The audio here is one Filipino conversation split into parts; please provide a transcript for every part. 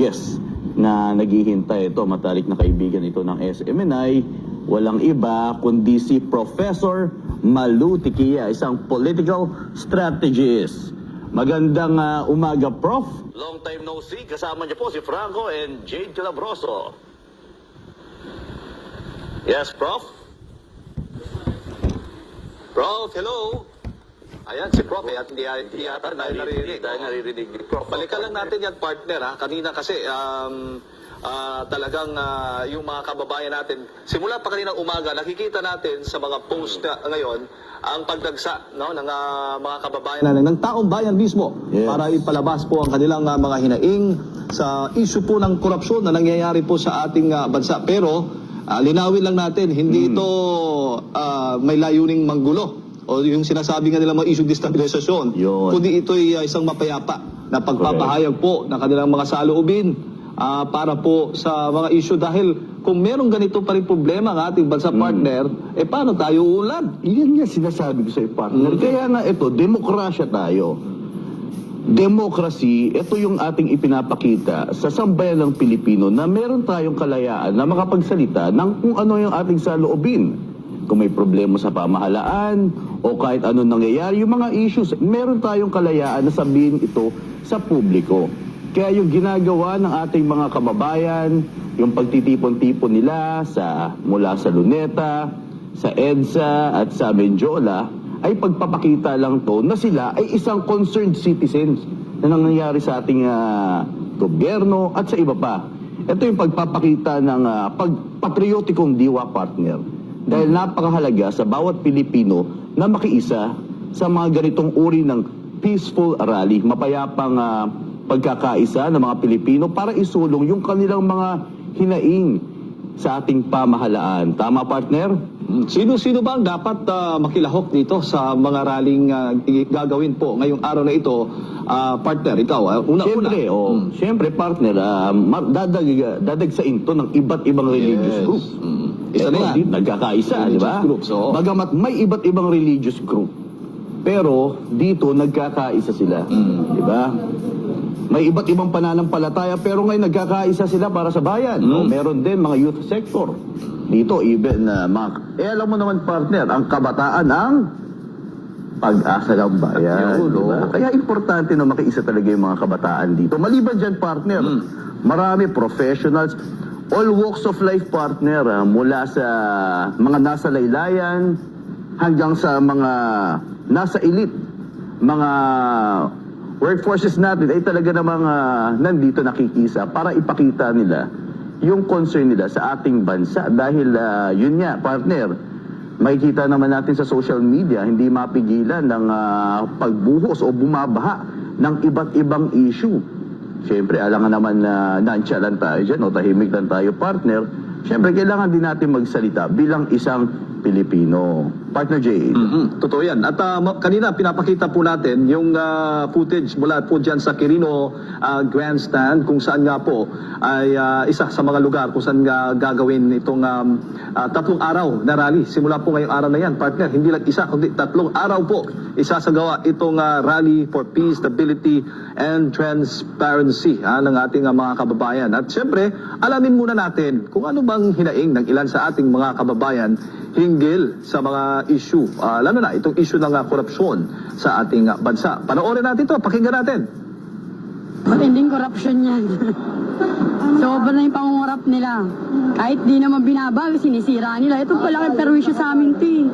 guest na naghihintay. Ito, matalik na kaibigan ito ng SMNI. Walang iba kundi si Professor Malu Tiquia, isang political strategist. Magandang umaga, Prof. Long time no see. Kasama niyo po si Franco and Jade Calabroso. Yes, Prof. Prof, hello. Ayan, si Prof, at hindi yata naririnig. Naririnig ni Prof. Balikan lang natin yan, partner, ha? Kanina kasi, talagang yung mga kababayan natin, simula pa kaninang umaga, nakikita natin sa mga post na ngayon, ang pagdagsa no, ng mga kababayan natin, ng taong bayan mismo, para ipalabas po ang kanilang mga hinaing sa issue po ng korupsyon na nangyayari po sa ating bansa. Pero, linawin lang natin, hindi ito may layuning manggulo o yung sinasabi nga nila mga issue destabilisasyon, kundi ito ay isang mapayapa na pagpapahayag po ng kanilang mga saloobin para po sa mga issue. Dahil kung merong ganito pa rin problema ng ating bansa, partner, paano tayo uunlad? Yan nga sinasabi ko sa partner. Kaya nga ito, demokrasya tayo. Democracy, ito yung ating ipinapakita sa sambayan ng Pilipino na meron tayong kalayaan na makapagsalita ng kung ano yung ating saloobin. Kung may problema sa pamahalaan o kahit anong nangyayari, yung mga issues, meron tayong kalayaan na sabihin ito sa publiko. Kaya yung ginagawa ng ating mga kababayan, yung pagtitipon-tipon nila mula sa Luneta, sa EDSA at sa Menjola, ay pagpapakita lang to na sila ay isang concerned citizens na nangyayari sa ating gobyerno at sa iba pa. Ito yung pagpapakita ng pagpatriotikong diwa, partner. Dahil napakahalaga sa bawat Pilipino na makiisa sa mga ganitong uri ng peaceful rally, mapayapang pagkakaisa ng mga Pilipino para isulong yung kanilang mga hinaing sa ating pamahalaan. Tama, partner? Sino-sino ba ang dapat makilahok dito sa mga rallying gagawin po ngayong araw na ito, partner? Ikaw, una-una. Siyempre, partner, dadagsain to ng iba't ibang religious group. Isa na yan. Nagkakaisa, di ba? Bagamat may iba't ibang religious group, pero dito nagkakaisa sila, di ba? May iba't ibang pananampalataya, pero ngayon nagkakaisa sila para sa bayan. Meron din mga youth sector. Dito, even alam mo naman, partner, ang kabataan ang pag-asa ng bayan. Diba? Kaya importante na makiisa talaga yung mga kabataan dito. Maliban dyan, partner, marami professionals, all walks of life, partner, mula sa mga nasa laylayan hanggang sa mga nasa elite, mga workforces natin ay talaga namang nandito nakikisa para ipakita nila yung concern nila sa ating bansa. Dahil yun nga, partner, makikita naman natin sa social media, hindi mapigilan ng pagbuhos o bumabaha ng iba't ibang issue. Siyempre, alam nga naman na nonchalant tayo dyan, o tahimik lang tayo, partner. Siyempre, kailangan din natin magsalita bilang isang Pilipino. Partner Jay. Totoo yan. At kanina pinapakita po natin yung footage mula po dyan sa Quirino Grandstand, kung saan nga po ay isa sa mga lugar kung saan gagawin itong 3 araw na rally. Simula po ngayong araw na yan, partner. Hindi lang isa, kundi 3 araw po isasagawa itong rally for peace, stability, and transparency ng ating mga kababayan. At siyempre, alamin muna natin kung ano bang hinaing ng ilan sa ating mga kababayan hinggil sa mga issue, lalo na itong issue ng korupsyon sa ating bansa. Panoorin natin ito, pakinggan natin. Matinding korupsyon yan. Sobra na yung pangungurap nila. Kahit di naman binabago, sinisira nila. Ito pala perwisyo sa amin, ti.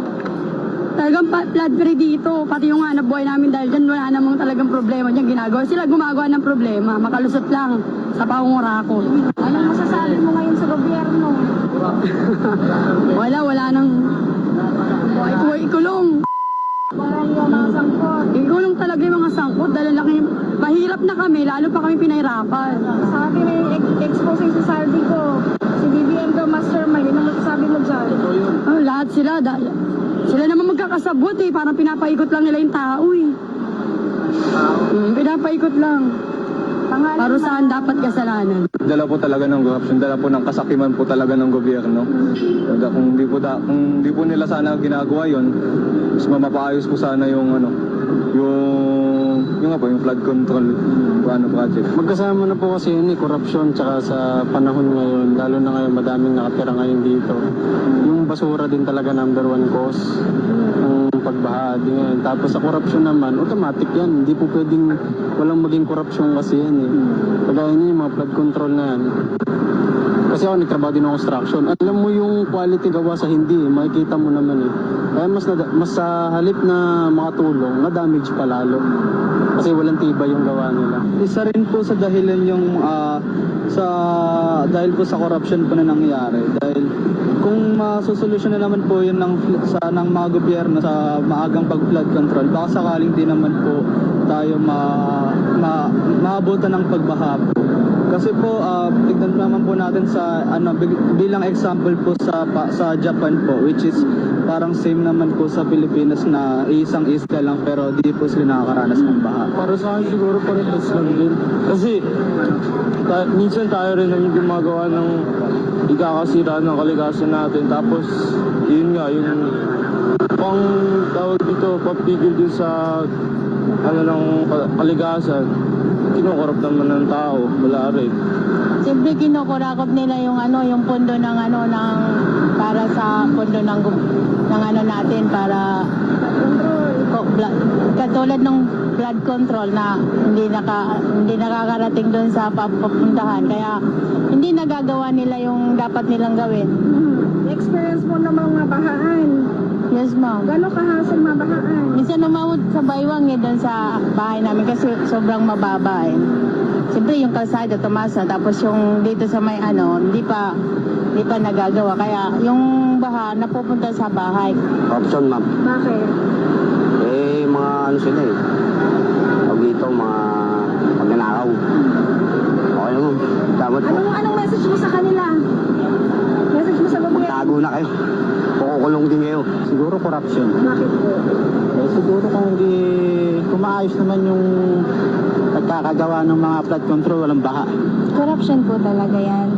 Talagang flood free dito. Pati yung hanap buhay namin dahil dyan wala namang talagang problema dyan ginagawa. Sila gumagawa ng problema. Makalusot lang sa pangungurako. Anong masasabi mo ngayon sa gobyerno? wala nang ikulong. Parang yung mga sangkot. Ikulong talaga yung mga sangkot dahil mahirap na kami, lalo pa kami pinahirapan. Sa akin ay exposing sa saldi ko. Si BBM daw mastermind. Yun ang masasabi mo dyan. Lahat sila naman magkakasabot parang pinapaikot lang nila yung tao pinapaikot lang. Parusahan dapat kasalanan. Dala po talaga ng corruption, dala po ng kasakiman po talaga ng gobyerno. Kung di po nila sana ginagawa yon, mas mapaayos po sana yung Yung nga po, yung flood control project. Magkasama na po kasi yun corruption tsaka sa panahon ngayon, lalo na ngayon madaming nakatira ngayon dito. Yung basura din talaga number one cause ng pagbaha din ngayon. Tapos sa corruption naman, automatic yan. Hindi po pwedeng walang maging corruption kasi yan eh. Kagaya niya yung mga flood control na yan. Kasi ako nagtrabaho din ng construction. Alam mo yung quality gawa sa hindi, makikita mo naman eh. Kaya mas sa halip na makatulong, na-damage pa lalo. Kasi walang tibay yung gawa nila. Isa rin po sa dahilan yung dahil po sa corruption po na nangyayari. Dahil kung masusolusyon na naman po yun ng mga gobyerno sa maagang pag-flood control, baka sakaling di naman po tayo maabutan ng pagbaha po. Kasi po, tignan naman po natin sa bilang example po sa Japan po, which is parang same naman po sa Pilipinas na isang isla lang pero di po sila nakakaranas ng baha. Para sa akin siguro parehas lang din. Kasi minsan tayo rin ang gumagawa ng ikakasira ng kalikasan natin. Tapos yun nga, yung pang tawag dito, papigil din sa ng kalikasan. Kinukorap naman ng tao, wala rin. Siyempre kinukurakot nila yung pondo ng para sa pondo ng natin para katulad ng flood control na hindi nakakarating doon sa papuntahan, kaya hindi nagagawa nila yung dapat nilang gawin. Experience mo ng mga bahaan. Yes, ma'am. Gano'ng kahasal mabahaan? Minsan umawot sa baywang doon sa bahay namin kasi sobrang mababa eh. Siyempre yung kalsada tumasa, tapos yung dito sa may hindi pa nagagawa, kaya yung baha napupunta sa bahay. Option, ma'am. Bakit? Mga sila eh. Tawag dito, mga pagnanakaw. Okay mo. Dapat po. Anong message mo sa kanila? Message mo sa gobyerno? Tago na kayo. Kukulong din kayo. Siguro corruption. Bakit po? Siguro kung maayos naman yung pagkakagawa ng mga flood control, walang baha. Corruption po talaga yan.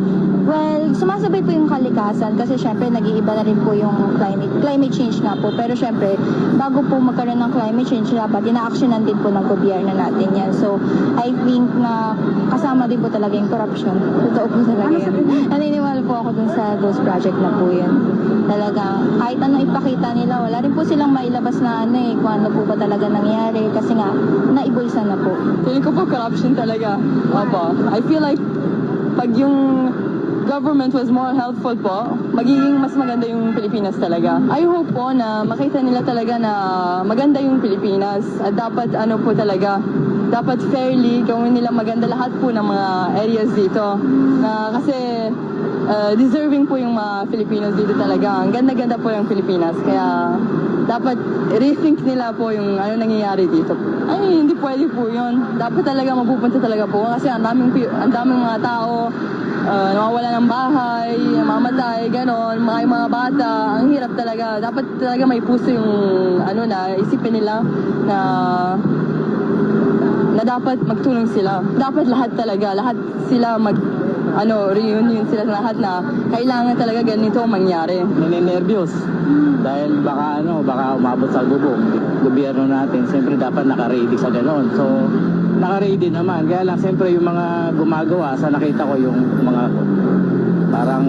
Well, sumasabay po yung kalikasan kasi syempre nag-iiba na rin po yung climate change nga po. Pero syempre, bago po magkaroon ng climate change, dapat ina-actionan din po ng gobyerno natin yan. So, I think na kasama din po talaga yung corruption. Totoo po talaga yan. Naniniwala po ako dun sa Ghost Project na po yun. Talaga, kahit anong ipakita nila, wala rin po silang mailabas na kung ano po ba talaga nangyari. Kasi nga, naibulsa na po. Feeling ko po corruption talaga. Opo. I feel like pag yung government was more helpful po, magiging mas maganda yung Pilipinas talaga. I hope po na makita nila talaga na maganda yung Pilipinas at dapat po talaga, dapat fairly gawin nila maganda lahat po ng mga areas dito. Kasi deserving po yung mga Filipinos dito talaga. Ang ganda-ganda po yung Pilipinas. Kaya dapat rethink nila po yung nangyayari dito. Ay, hindi pwede po yun. Dapat talaga mapupunta talaga po. Kasi ang daming mga tao, nawawala ng bahay, mamatay, ganon, mga bata. Ang hirap talaga. Dapat talaga may puso yung isipin nila na dapat magtulong sila. Dapat lahat sila reunion sila sa lahat na kailangan talaga ganito mangyari. Ninenervyos dahil baka umabot sa bubong gobyerno natin. Siyempre dapat naka-ready sa ganon. So naka-ready naman, kaya lang siyempre yung mga gumagawa, sa nakita ko yung mga parang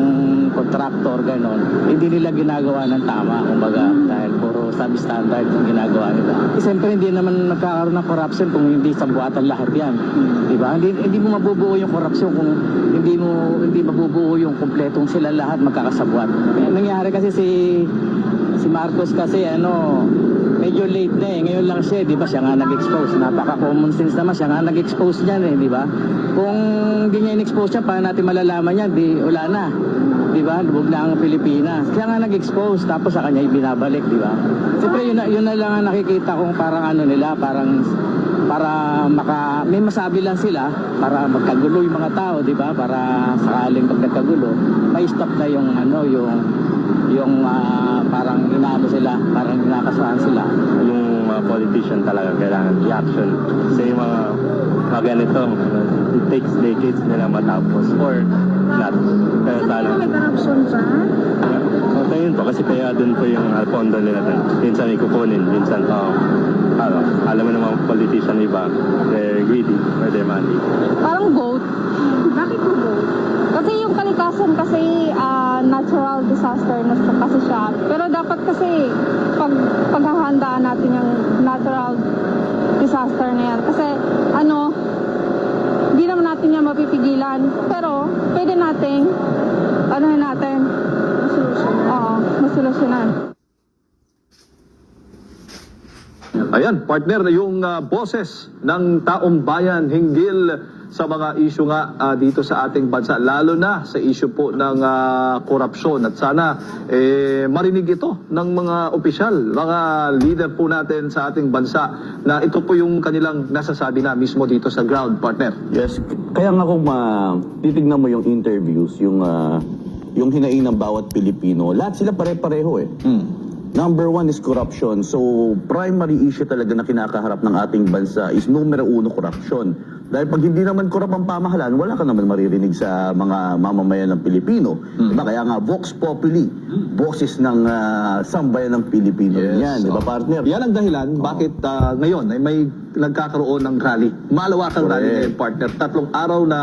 contractor ganon, hindi nila ginagawa ng tama, kumbaga, dahil puro substandard yung ginagawa nila. Siyempre hindi naman nagkakaroon ng corruption kung hindi sabuatan lahat yan, di ba? Hindi mo mabubuo yung corruption kung hindi mabubuo yung kumpletong sila lahat magkakasabuat. Nangyari kasi si Marcos kasi medyo late na ngayon lang siya, di ba? Siya nga nag-expose, napaka-common sense naman, siya nga nag-expose niyan di ba? Kung hindi niya in-expose siya, paano natin malalaman yan? Wala na, di ba? Lubog na ang Pilipinas. Siya nga nag-expose, tapos sa kanya ibinabalik, di ba? Siyempre yun na lang ang nakikita kong parang nila, para may masabi lang sila, para magkagulo yung mga tao, di ba? Para sakaling pag nagkagulo, may stop na yung parang inaano sila, parang inakasuhan sila. Yung mga politician talaga kailangan i-action. Kasi yung mga ganito, it takes decades nila matapos or not. Kaya Sa sana. may corruption ba? Tingin po, kasi kaya doon po yung pondo nila doon. Minsan ikukunin, minsan alam mo naman politician iba, they're greedy for their money. Parang boat. Bakit po po? Kasi yung kalikasan kasi natural disaster na kasi siya. Pero dapat kasi paghahandaan natin yung natural disaster na yan. Kasi hindi naman natin yan mapipigilan. Pero pwede nating masolusyonan. Ayan, partner, yung boses ng taong bayan hinggil sa mga isyu nga dito sa ating bansa, lalo na sa isyu po ng korupsyon. At sana marinig ito ng mga opisyal, mga leader po natin sa ating bansa, na ito po yung kanilang nasasabi na mismo dito sa ground, partner. Yes. Kaya nga kung titignan mo yung interviews, yung hinaing ng bawat Pilipino, lahat sila pare-pareho eh. Number one is corruption. So, primary issue talaga na kinakaharap ng ating bansa is numero uno, corruption. Dahil pag hindi naman korap ang pamahalaan, wala ka naman maririnig sa mga mamamayan ng Pilipino. Diba? Kaya nga, Vox Populi, boses ng sambayan ng Pilipino. Yan, di ba, partner? Yan ang dahilan bakit ngayon ay may nagkakaroon ng rally. Malawakang rally ngayon, partner. 3 araw na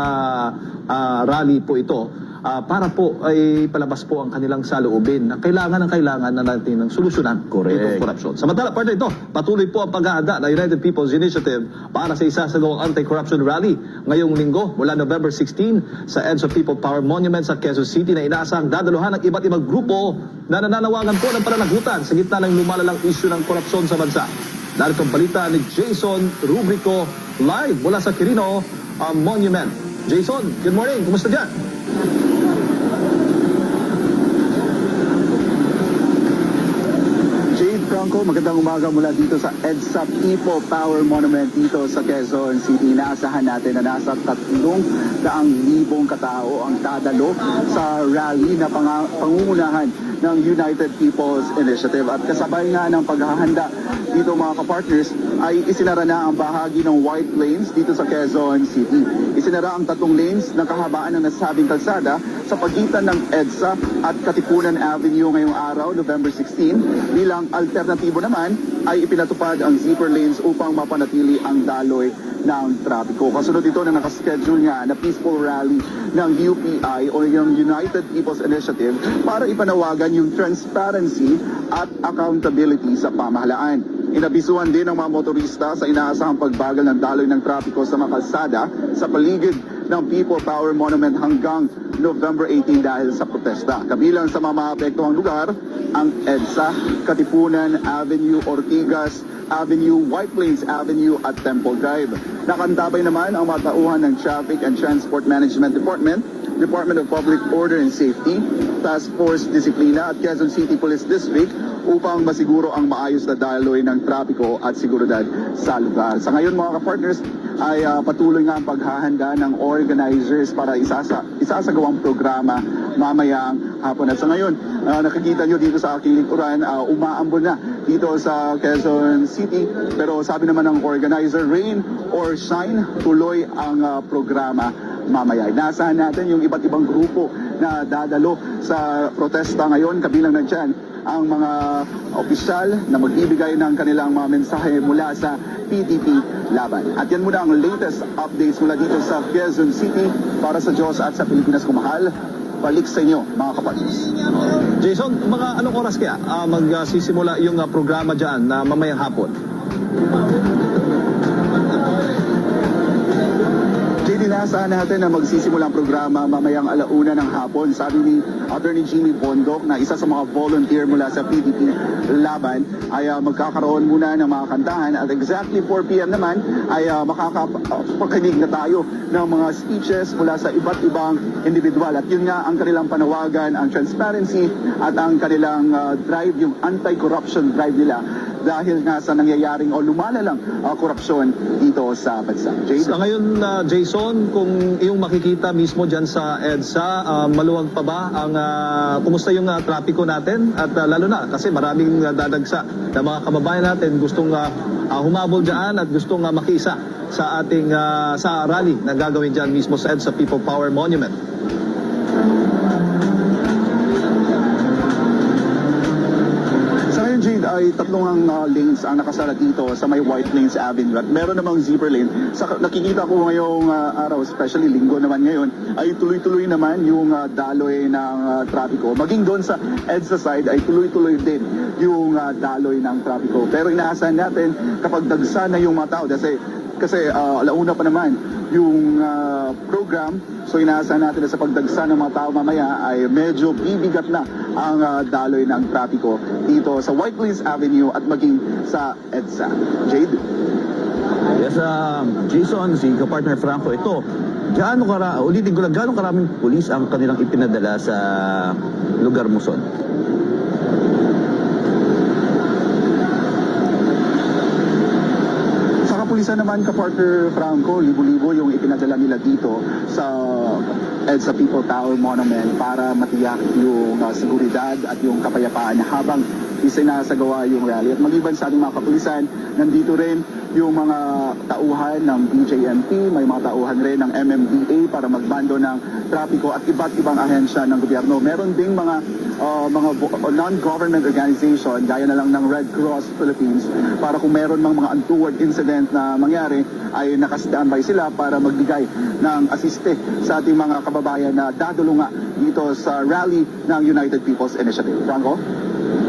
rally po ito. Para po ay palabas po ang kanilang saloobin na kailangan na natin ng solusyonan itong korupsyon. Samantala, partner, ito, patuloy po ang paghahanda ng United People's Initiative para sa isasagawang anti-corruption rally ngayong linggo mula November 16 sa EDSA People Power Monument sa Quezon City na inaasahang dadaluhan ng iba't ibang grupo na nananawagan po ng pananagutan sa gitna ng lumalalang isyu ng korupsyon sa bansa. Narito ang balita ni Jason Rubrico live mula sa Quirino Monument. Jason, good morning. Kumusta dyan? Franco, magandang umaga mula dito sa EDSA People Power Monument dito sa Quezon City. Inaasahan natin na nasa 300,000 katao ang dadalo sa rally na pangungunahan ng United People's Initiative. At kasabay nga ng paghahanda dito mga kapartners ay isinara na ang bahagi ng White Lanes dito sa Quezon City. Isinara ang 3 lanes ng kahabaan ng nasabing kalsada sa pagitan ng EDSA at Katipunan Avenue ngayong araw, November 16, bilang alternatibo naman ay ipinatupad ang zipper lanes upang mapanatili ang daloy ng trapiko. Kasunod ito na nakaschedule nga na peaceful rally ng UPI o yung United People's Initiative para ipanawagan yung transparency at accountability sa pamahalaan. Inabisuhan din ng mga motorista sa inaasahang pagbagal ng daloy ng trapiko sa mga kalsada sa paligid ng People Power Monument hanggang November 18 dahil sa protesta. Kabilang sa mga maapektuhang lugar, ang EDSA, Katipunan Avenue, Ortigas Avenue, White Plains Avenue at Temple Drive. Nakantabay naman ang mga tauhan ng Traffic and Transport Management Department, Department of Public Order and Safety, Task Force Disiplina at Quezon City Police District upang masiguro ang maayos na daloy ng trapiko at seguridad sa lugar. Sa ngayon mga kapartners ay patuloy nga ang paghahanda ng organizers para isasagawang programa mamayang hapon. At sa ngayon, nakikita nyo dito sa aking likuran, umaambon na dito sa Quezon City. Pero sabi naman ng organizer, rain or shine, tuloy ang programa mamaya. Inaasahan natin yung iba't ibang grupo na dadalo sa protesta ngayon. Kabilang na dyan ang mga opisyal na magbibigay ng kanilang mga mensahe mula sa PDP Laban. At yan muna ang latest updates mula dito sa Quezon City. Para sa Diyos at sa Pilipinas kumahal, balik sa inyo mga kapatid. Jason, mga anong oras kaya magsisimula yung programa dyan na mamayang hapon? Inaasahan natin na magsisimula ang programa mamayang 1:00 ng hapon. Sabi ni Attorney Jimmy Bondok na isa sa mga volunteer mula sa PDP Laban ay magkakaroon muna ng mga kantahan at exactly 4 p.m. naman ay makakapakinig na tayo ng mga speeches mula sa iba't ibang individual. At yun nga ang kanilang panawagan, ang transparency at ang kanilang drive, yung anti-corruption drive nila dahil nga sa nangyayaring o lumalalang korupsyon dito sa bansa. Sa ngayon, Jason, kung iyong makikita mismo dyan sa EDSA, maluwag pa ba ang kumusta yung trapiko natin? At lalo na kasi maraming dadagsa na mga kababayan natin gustong humabol dyan at gustong makiisa sa ating sa rally na gagawin dyan mismo sa EDSA People Power Monument. Ngayon, Jade, ay tatlong lanes ang nakasara dito sa may White Plains Avenue at meron namang zebra lane. Nakikita ko ngayong araw, especially linggo naman ngayon, ay tuloy-tuloy naman yung daloy ng trapiko. Maging doon sa EDSA side ay tuloy-tuloy din yung daloy ng trapiko. Pero inaasahan natin kapag dagsa na yung mga tao, kasi alauna pa naman yung program, so inaasahan natin na sa pagdagsa ng mga tao mamaya ay medyo bibigat na ang daloy ng trapiko dito sa White Plains Avenue at maging sa EDSA. Jade? Yes, Jason, si kapartner Franco, ito, ulitin ko lang, gaano karaming pulis ang kanilang ipinadala sa lugar Muson? Kapulisan naman, kapartner Franco, libo-libo yung ipinadala nila dito sa EDSA People Tower Monument para matiyak yung seguridad at yung kapayapaan habang isinasagawa yung rally. At maliban sa ating mga kapulisan, nandito rin yung mga tauhan ng BJMP, may mga tauhan rin ng MMDA para magbando ng trapiko at iba't ibang ahensya ng gobyerno. Meron ding mga non-government organization, gaya na lang ng Red Cross Philippines, para kung meron mga untoward incident na mangyari, ay naka-standby sila para magbigay ng asiste sa ating mga kababayan na dadulunga dito sa rally ng United People's Initiative. Franco?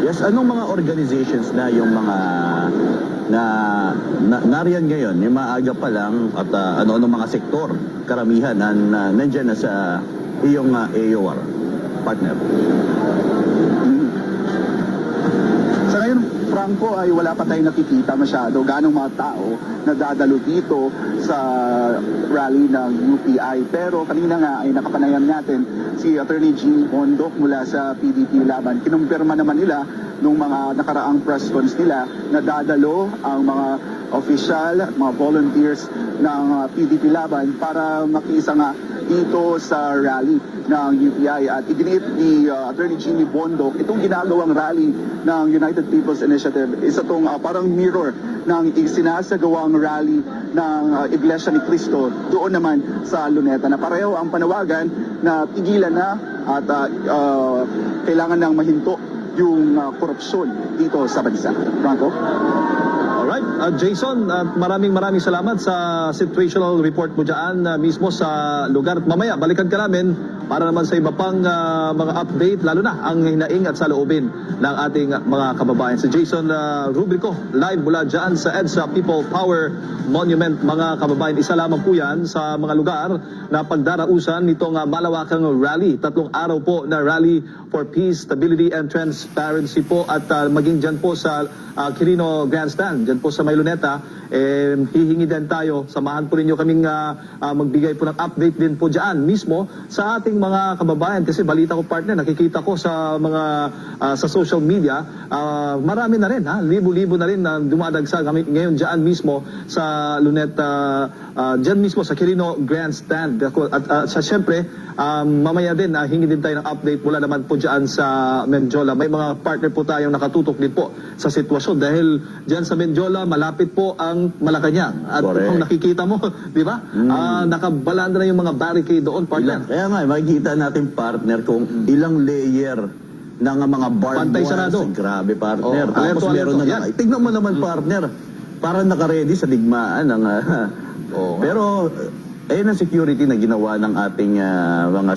Yes, anong mga organizations na yung mga nariyan ngayon, yung maaga pa lang at ano-ano mga sektor, karamihan na nandyan na sa iyong AOR partner? Sa ngayon, Franco, ay wala pa tayong nakikita masyado ganong mga tao na dadalo dito sa rally ng UPI. Pero kanina nga ay nakapanayam natin si Attorney Jeannie Bondoc mula sa PDP Laban. Kinumpirma naman nila nung mga nakaraang press cons nila na dadalo ang mga official, mga volunteers ng PDP Laban para makiisa nga dito sa rally ng UPI. At iginiit ni Attorney Jeannie Bondoc, itong ginagawang rally ng United People's Initiative, isa itong parang mirror ng isinasagawang rally ng Iglesia ni Cristo doon naman sa Luneta, na pareho ang panawagan na tigilan na at kailangan nang mahinto yung korupsyon dito sa bansa. Franco? Alright, Jason, maraming salamat sa situational report mo dyan mismo sa lugar. Mamaya, balikan ka namin para naman sa iba pang mga update, lalo na ang hinaing at saloobin ng ating mga kababayan. Si Jason Rubrico, live mula dyan sa EDSA People Power Monument. Mga kababayan, isa lamang po yan sa mga lugar na pagdarausan nitong malawakang rally. 3 araw po na rally for peace, stability, and transparency po. At maging dyan po sa Quirino Grandstand, dyan po sa Mayluneta, hihingi din tayo, samahan po ninyo kaming magbigay po ng update din po dyan mismo sa ating mga kababayan. Kasi balita ko, partner, nakikita ko sa mga sa social media, marami na rin, libo-libo na rin na dumadagsa kami ngayon dyan mismo sa Luneta, dyan mismo sa Quirino Grandstand. At syempre, mamaya din, hingi din tayo ng update mula naman po dyan sa Menjola. May mga partner po tayong nakatutok din po sa sitwasyon dahil dyan sa Menjola, malapit po ang Malacanang. At kung nakikita mo, di ba? Nakabalanda na yung mga barricade doon, partner. Kaya nga, makikita natin, partner, kung ilang layer ng mga barbed Pantay wire. sarado. Grabe, partner. Oh, Tapos meron na yan. tignan mo naman, partner, parang nakaredy sa digmaan ng pero ayun ang security na ginawa ng ating mga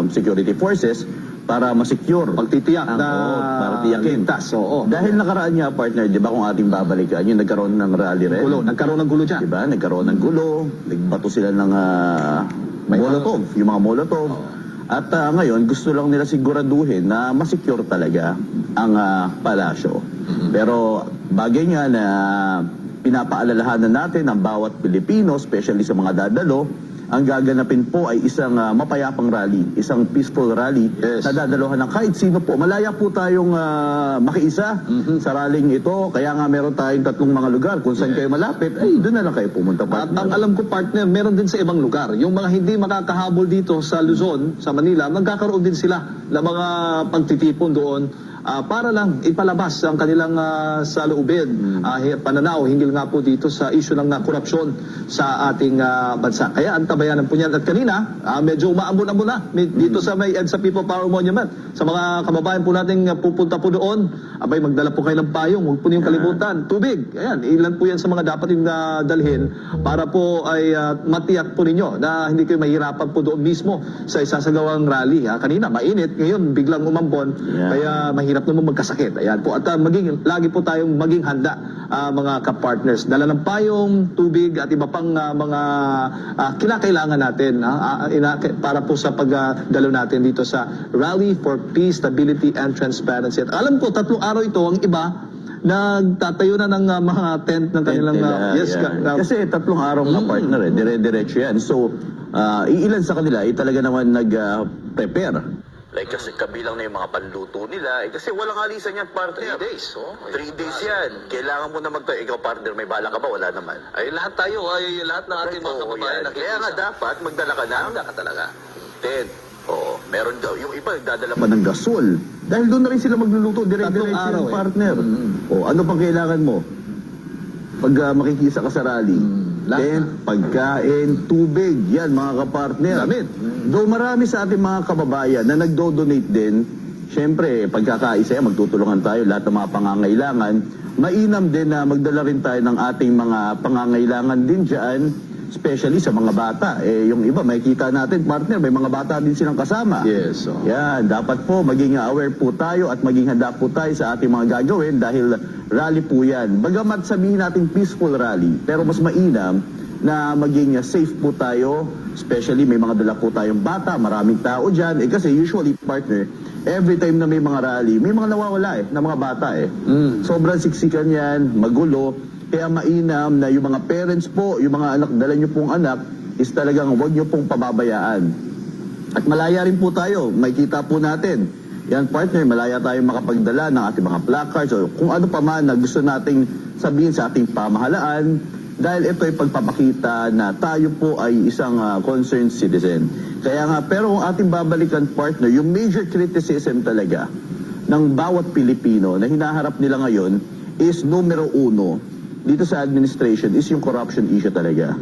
security forces para ma-secure. Pagtitiyak na para tiyakin. ligtas. Oo. Dahil nakaraan niya, partner, di ba, kung ating babalikan, yung nagkaroon ng rally rin. Nagkaroon ng gulo dyan. Di ba? Nagkaroon ng gulo, nagbato sila ng molotov, yung mga molotov. At ngayon, gusto lang nila siguraduhin na masecure talaga ang palasyo. Pero bagay nga na pinapaalalahanan natin ang bawat Pilipino, especially sa mga dadalo, ang gaganapin po ay isang mapayapang rally, isang peaceful rally na dadaluhan ng kahit sino po. Malaya po tayong makiisa sa rallying ito. Kaya nga meron tayong 3 mga lugar. Kung saan kayo malapit, ay doon na lang kayo pumunta. At ang alam ko, partner, meron din sa ibang lugar. Yung mga hindi makakahabol dito sa Luzon, sa Manila, magkakaroon din sila ng mga pagtitipon doon para lang ipalabas ang kanilang saloobin, pananaw hinggil nga po dito sa issue ng korupsyon sa ating bansa. Kaya antabayanan po niyan. At kanina, medyo umaambon-ambon na dito sa may EDSA People Power Monument. Sa mga kababayan po nating pupunta po doon, abay magdala po kayo ng payong, huwag po niyong kalimutan. Tubig, ayan, ilan po yan sa mga dapat yung dalhin para po ay matiyak po ninyo na hindi kayo mahirapan po doon mismo sa isasagawang rally. Kanina, mainit, ngayon biglang umambon, kaya mahirap naman magkasakit. Ayan po. At lagi po tayong maging handa, mga kapartners. Dala ng payong, tubig at iba pang mga kinakailangan natin para po sa pagdalo natin dito sa Rally for Peace, Stability and Transparency. At alam ko, 3 araw ito, ang iba nagtatayo na ng mga tent ng kanilang kasi 3 araw nga partner dire-diretso yan. So iilan sa kanila ay talaga naman nag-prepare. Like kasi kabilang na yung mga panluto nila. Kasi walang alisan yan, partner. 3 days. 3 days yan. Kailangan mo na magtayo. Ikaw, partner, may bala ka ba? Wala naman. Ay, lahat tayo, lahat ng ating mga kababayan yan. Kaya nga dapat, magdala ka na. Handa ka talaga. Ted. Oo, meron daw. Yung iba, nagdadala pa ng gasol. Dahil doon na rin sila magluluto. Dire-diretso araw, yung partner. O, ano pang kailangan mo? Pag makikisa ka sa rally. Tent, pagkain, tubig. Yan, mga kapartner. Damit. Though marami sa ating mga kababayan na nagdo-donate din, syempre, pagkakaisa yan, magtutulungan tayo lahat ng mga pangangailangan. Mainam din na magdala rin tayo ng ating mga pangangailangan din dyan, especially sa mga bata. Yung iba, makikita natin, partner, may mga bata din silang kasama. Yes. Yan, dapat po maging aware po tayo at maging handa po tayo sa ating mga gagawin dahil rally po yan. Bagamat sabihin natin peaceful rally, pero mas mainam na maging safe po tayo, especially may mga dala po tayong bata, maraming tao dyan. Kasi usually, partner, every time na may mga rally, may mga nawawala na mga bata Sobrang siksikan yan, magulo. Kaya mainam na yung mga parents po, yung mga anak, dala nyo pong anak, is talagang huwag nyo pong pababayaan. At malaya rin po tayo, makikita po natin. Yan partner, malaya tayo makapagdala ng ating mga placards o kung ano pa man na gusto nating sabihin sa ating pamahalaan dahil ito ay pagpapakita na tayo po ay isang concerned citizen. Kaya nga, pero ang ating babalikan partner, yung major criticism talaga ng bawat Pilipino na hinaharap nila ngayon is numero 1 dito sa administration is yung corruption issue talaga.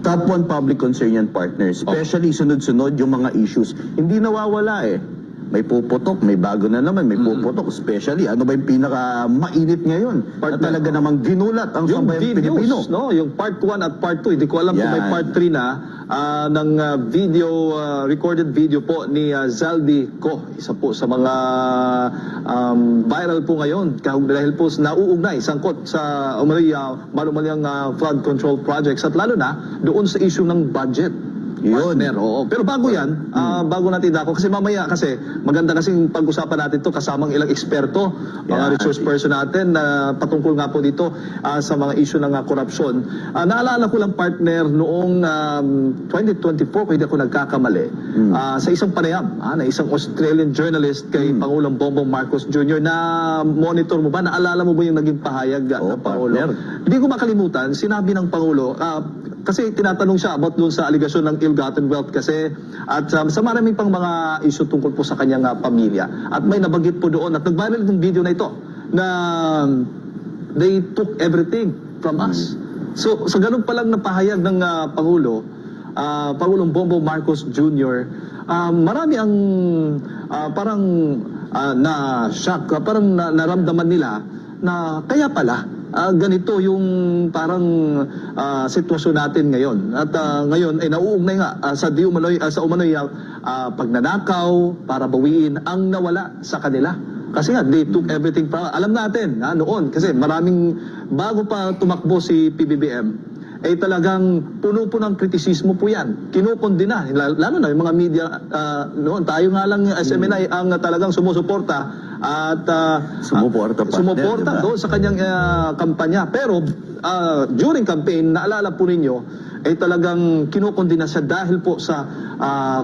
Top 1 public concern yan, partner. Especially sunod-sunod yung mga issues. Hindi nawawala May puputok, may bago na naman, may puputok. Especially, ano ba yung pinaka-mainit ngayon? Na talaga namang ginulat ang yung sambayang videos, Pilipino. Yung part 1 at part 2, hindi ko alam kung may part 3 na, ng recorded video po ni Zaldi Ko. Isa po sa mga viral po ngayon dahil po nauugnay, sangkot sa manumalyang flood control projects at lalo na doon sa issue ng budget. Yun. Oo. Pero bago yan, bago natin dako, kasi mamaya kasi maganda kasing pag-usapan natin to kasamang ilang eksperto, mga resource person natin na patungkol nga po dito sa mga issue ng korupsyon. Naalala ko lang partner noong 2024, kung hindi ako nagkakamali, sa isang panayam na isang Australian journalist kay Pangulong Bongbong Marcos Jr. na monitor mo ba, naalala mo ba yung naging pahayag ng Pangulo? Hindi ko makalimutan, sinabi ng Pangulo, kasi tinatanong siya about doon sa aligasyon ng ill-gotten wealth kasi at sa maraming pang mga issue tungkol po sa kanyang pamilya. At may nabanggit po doon at nag-viral yung video na ito na they took everything from us. So sa ganun pa lang na pahayag ng Pangulong Bongbong Marcos Jr., marami ang parang na-shock, parang naramdaman nila na kaya pala ganito yung parang sitwasyon natin ngayon. At ngayon ay nauugnay nga sa umano'y pagnanakaw para bawiin ang nawala sa kanila. Kasi nga, they took everything from, alam natin, noon, kasi maraming, bago pa tumakbo si PBBM, ay talagang puno po ng kritisismo po yan. Kinukondina, lalo na yung mga media noon. Tayo nga lang SMNI ang talagang sumusuporta at sumuporta doon sa kanyang kampanya. Pero during campaign, naalala po ninyo, ay talagang kinukondina siya dahil po sa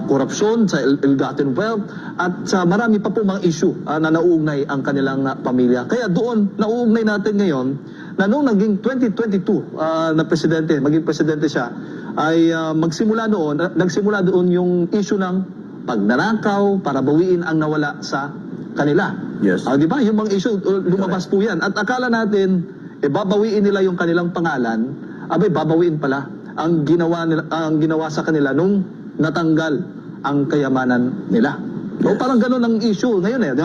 korupsyon, sa ill-gotten wealth, at sa marami pa po mga issue na nauugnay ang kanilang pamilya. Kaya doon, nauugnay natin ngayon, na noong naging 2022 na presidente, maging presidente siya, ay nagsimula doon yung issue ng pagnanakaw para bawiin ang nawala sa kanila. Yes. Di ba? Yung mga issue, lumabas po yan. At akala natin, babawiin nila yung kanilang pangalan, abay, babawiin pala ang ginawa sa kanila nung natanggal ang kayamanan nila. O parang gano'n ang issue ngayon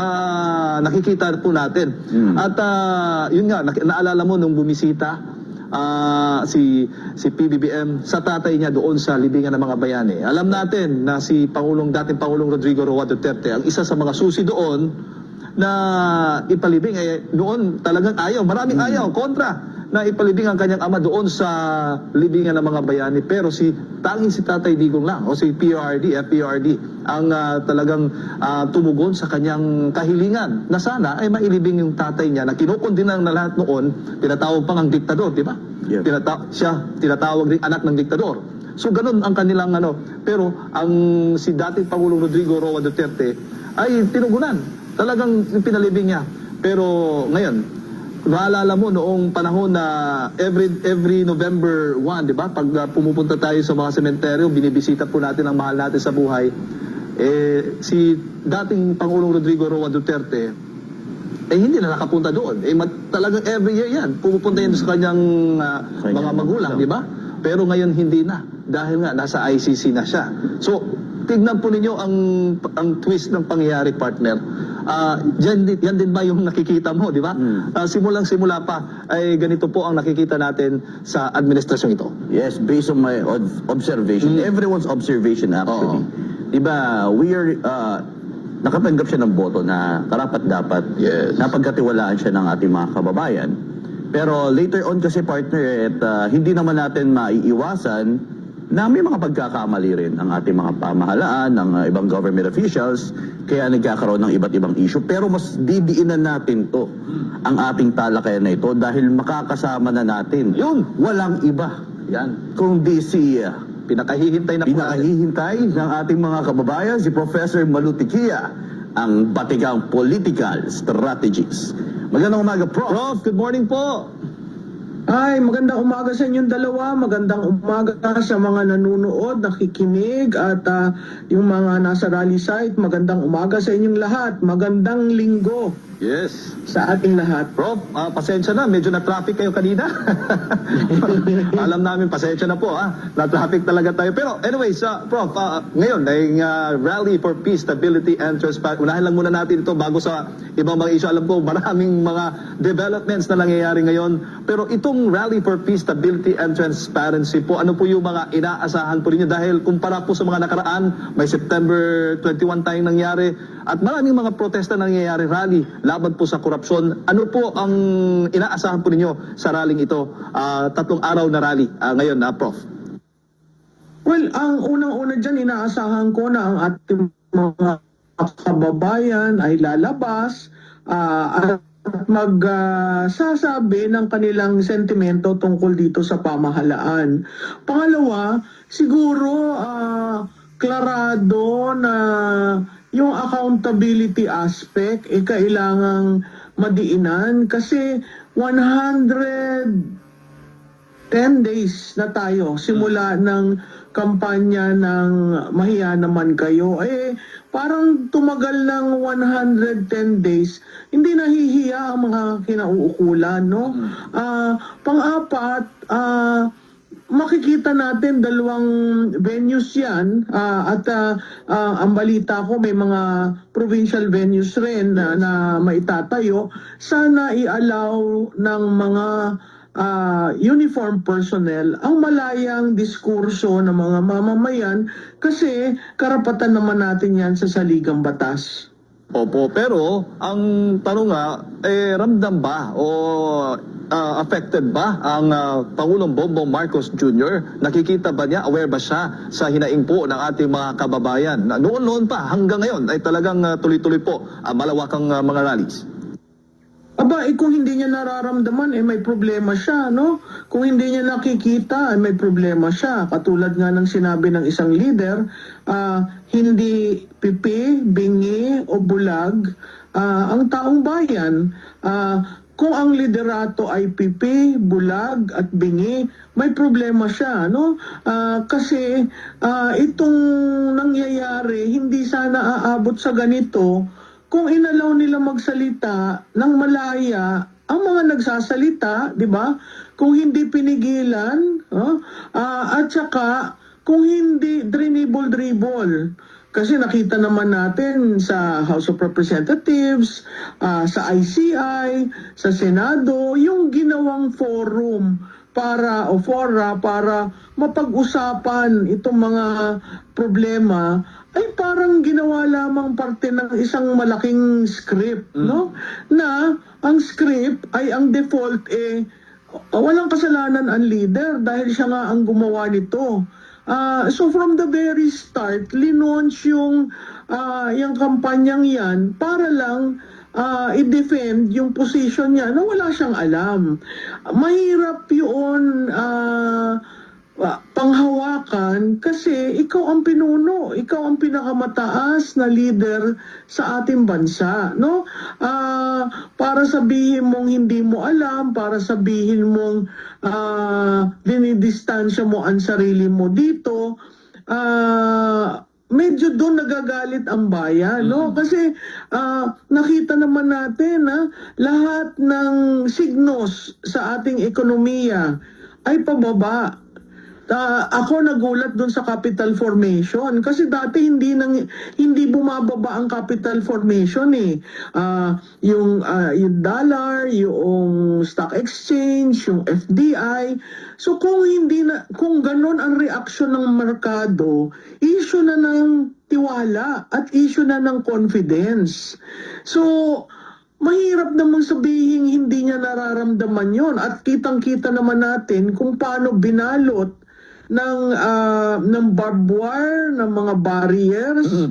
nakikita po natin. At yun nga, naalala mo nung bumisita si PBBM sa tatay niya doon sa libingan ng mga bayani. Alam natin na si dating Pangulong Rodrigo Roa Duterte, ang isa sa mga susi doon na ipalibing, noon talagang ayaw, maraming ayaw, kontra na ipalibing ang kanyang ama doon sa libingan ng mga bayani. Pero tanging si Tatay Digong lang o si FPRD ang talagang tumugon sa kanyang kahilingan na sana ay mailibing yung tatay niya na kinukundinan na lahat noon, tinatawag pang ang diktador, di ba? Yes. Tinatawag rin anak ng diktador. So ganun ang kanilang pero si dating Pangulong Rodrigo Roa Duterte ay tinugunan, talagang pinalibing niya. Pero ngayon, maalala mo noong panahon na every November 1, di ba? Pag pumupunta tayo sa mga sementeryo, binibisita po natin ang mahal natin sa buhay. Si dating Pangulong Rodrigo Roa Duterte, hindi na nakapunta doon. Talagang every year yan. Pumupunta yan sa kanyang mga magulang, di ba? Pero ngayon hindi na. Dahil nga, nasa ICC na siya. So, tignan po ninyo ang twist ng pangyayari, partner. Yan din ba yung nakikita mo, di ba? Simulang-simula pa ay ganito po ang nakikita natin sa administrasyon ito. Yes, based on my observation, everyone's observation actually. Di ba, we are, nakatanggap siya ng boto na karapat-dapat, napagkatiwalaan siya ng ating mga kababayan. Pero later on kasi, partner, hindi naman natin maiiwasan na may mga pagkakamali rin ang ating mga pamahalaan, ng ibang government officials, kaya nagkakaroon ng iba't ibang issue. Pero mas didiinan natin to, ang ating talakayan na ito, dahil makakasama na natin. Yun, walang iba. Yan. Kundi si Pinakahihintay ng ating mga kababayan, si Professor Malutikia, ang batigang political strategist. Magandang umaga, Prof. Prof, good morning po. Ay, magandang umaga sa inyong dalawa. Magandang umaga sa mga nanonood, nakikinig at yung mga nasa rally site. Magandang umaga sa inyong lahat. Magandang linggo Yes. sa ating lahat. Prof, pasensya na, medyo na-traffic kayo kanina. Alam namin, pasensya na po, na-traffic talaga tayo. Pero anyways, Prof, ngayon, ay Rally for Peace, Stability and Transparency. Unahin lang muna natin ito bago sa ibang mga issue. Alam ko, maraming mga developments na nangyayari ngayon. Pero itong Rally for Peace, Stability and Transparency po, ano po yung mga inaasahan po ninyo? Dahil kumpara po sa mga nakaraan, may September 21 tayong nangyari at maraming mga protesta nangyayari, rally laban po sa korupsyon. Ano po ang inaasahan po ninyo sa rallying ito? 3 araw na rally ngayon, Prof. Well, ang unang-una dyan, inaasahan ko na ang ating mga kababayan ay lalabas at magsasabi ng kanilang sentimento tungkol dito sa pamahalaan. Pangalawa, siguro klarado na yung accountability aspect kailangang madiinan kasi 110 days na tayo simula ng kampanya ng Mahiya Naman Kayo. Parang tumagal ng 110 days, hindi nahihiya ang mga kinauukulan, no? Pang-apat, makikita natin 2 venues yan at ang balita ko may mga provincial venues rin na maitatayo. Sana i-allow ng mga uniform personnel ang malayang diskurso ng mga mamamayan kasi karapatan naman natin yan sa saligang batas. Opo, pero ang tanong nga, ramdam ba o affected ba ang Pangulong Bongbong Marcos Jr.? Nakikita ba niya, aware ba siya sa hinaing po ng ating mga kababayan? Noon pa, hanggang ngayon ay talagang tuloy-tuloy po malawakang mga rallies. Aba, kung hindi niya nararamdaman, may problema siya, no? Kung hindi niya nakikita, may problema siya. Katulad nga ng sinabi ng isang leader, hindi pipi, bingi, o bulag ang taong bayan. Kung ang liderato ay pipi, bulag, at bingi, may problema siya, no? Kasi itong nangyayari, hindi sana aabot sa ganito kung inalaw nila magsalita ng malaya ang mga nagsasalita, di ba? Kung hindi pinigilan, at saka kung hindi dribble. Kasi nakita naman natin sa House of Representatives, sa ICI, sa Senado, yung ginawang forum para mapag-usapan itong mga problema ay parang ginawa lamang parte ng isang malaking script, no? Na ang script ay ang default walang kasalanan ang leader dahil siya nga ang gumawa nito. So from the very start, linunch yung kampanyang yan para lang i-defend yung position niya na wala siyang alam. Mahirap yun panghawakan kasi ikaw ang pinuno, ikaw ang pinakamataas na leader sa ating bansa, no? Para sabihin mong hindi mo alam, para sabihin mong dinidistansya mo ang sarili mo dito, medyo doon nagagalit ang bayan, no? Kasi nakita naman natin na lahat ng signos sa ating ekonomiya ay pababa. Ako nagulat doon sa capital formation kasi dati hindi bumababa ang capital formation yung dollar, yung stock exchange, yung FDI. So kung ganon ang reaksyon ng merkado, issue na ng tiwala at issue na ng confidence. So mahirap namang sabihin hindi niya nararamdaman yon at kitang-kita naman natin kung paano binalot ng barbed wire, ng mga barriers,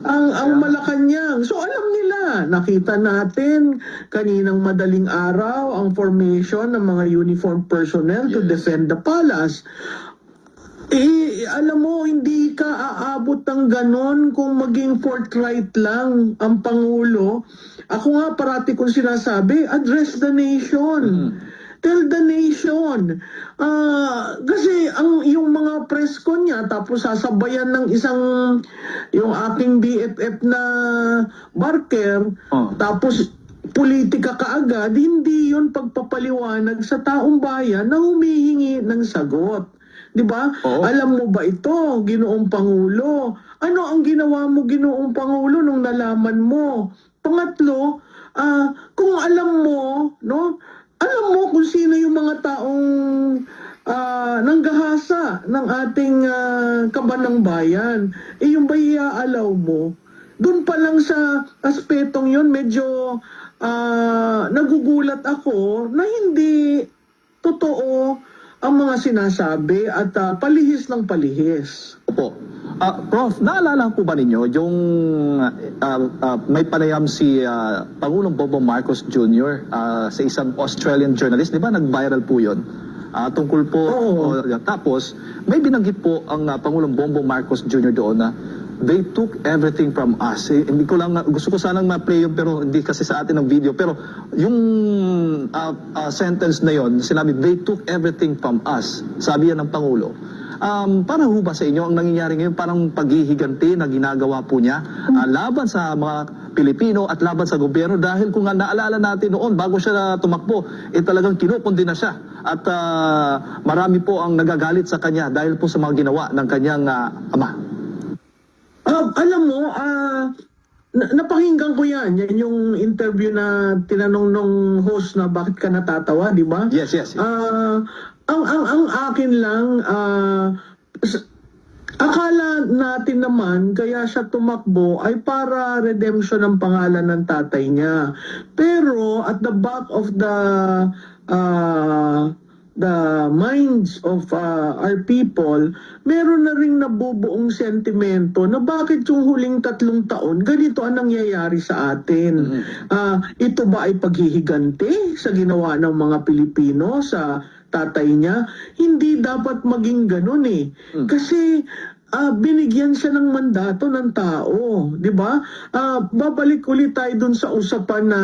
ang Malacanang. So alam nila, nakita natin kaninang madaling araw ang formation ng mga uniformed personnel to defend the palace. Alam mo, hindi ka aabot ng ganon kung maging forthright lang ang Pangulo. Ako nga parati kong sinasabi, address the nation. Tell the nation. Kasi yung mga press con niya, tapos sasabayan ng yung aking BFF na Barker, tapos politika kaagad, hindi yun pagpapaliwanag sa taong bayan na humihingi ng sagot. Diba? Alam mo ba ito, Ginoong Pangulo? Ano ang ginawa mo, Ginoong Pangulo, nung nalaman mo? Pangatlo, kung alam mo, no? Alam mo kung sino yung mga taong nanggahasa ng ating kabanang bayan. Yung ba iaalaw mo? Doon pa lang sa aspetong yun, medyo nagugulat ako na hindi totoo ang mga sinasabi at palihis ng palihis. Opo. Prof, naalala po ba ninyo yung may panayam si Pangulong Bongbong Marcos Jr. Sa isang Australian journalist, di ba nag-viral po yun? Tungkol po, tapos may binanggit po ang Pangulong Bongbong Marcos Jr. doon na they took everything from us. Hindi ko lang, gusto ko sanang ma-play yun pero hindi kasi sa atin ang video. Pero yung sentence na yon, sinabi, they took everything from us. Sabi yan ng Pangulo. Para ho ba sa inyo ang nangyayari ngayon parang paghihiganti na ginagawa po niya laban sa mga Pilipino at laban sa gobyerno dahil kung nga naalala natin noon bago siya tumakbo talagang kinukundi na siya at marami po ang nagagalit sa kanya dahil po sa mga ginawa ng kanyang ama. Alam mo, napakinggan ko yan. Yan yung interview na tinanong nung host na bakit ka natatawa, di ba? Yes. Ang akin lang, akala natin naman kaya siya tumakbo ay para redemption ng pangalan ng tatay niya. Pero at the back of the minds of our people, meron na ring nabubuong sentimento na bakit yung huling 3 taon, ganito ang nangyayari sa atin. Ito ba ay paghihiganti sa ginawa ng mga Pilipino sa tatay niya? Hindi dapat maging ganun Kasi binigyan siya ng mandato ng tao, di ba? Babalik ulit tayo dun sa usapan na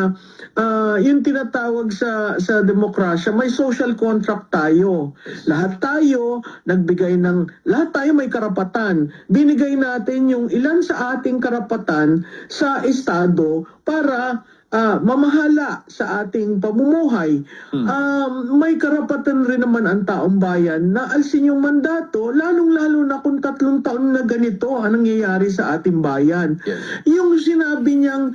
yung tinatawag sa demokrasya, may social contract tayo. Lahat tayo may karapatan. Binigay natin yung ilan sa ating karapatan sa estado para mamahala sa ating pamumuhay. May karapatan rin naman ang taong bayan na alsin yung mandato, lalong-lalo na kung 3 taon na ganito ang nangyayari sa ating bayan. Yung sinabi niyang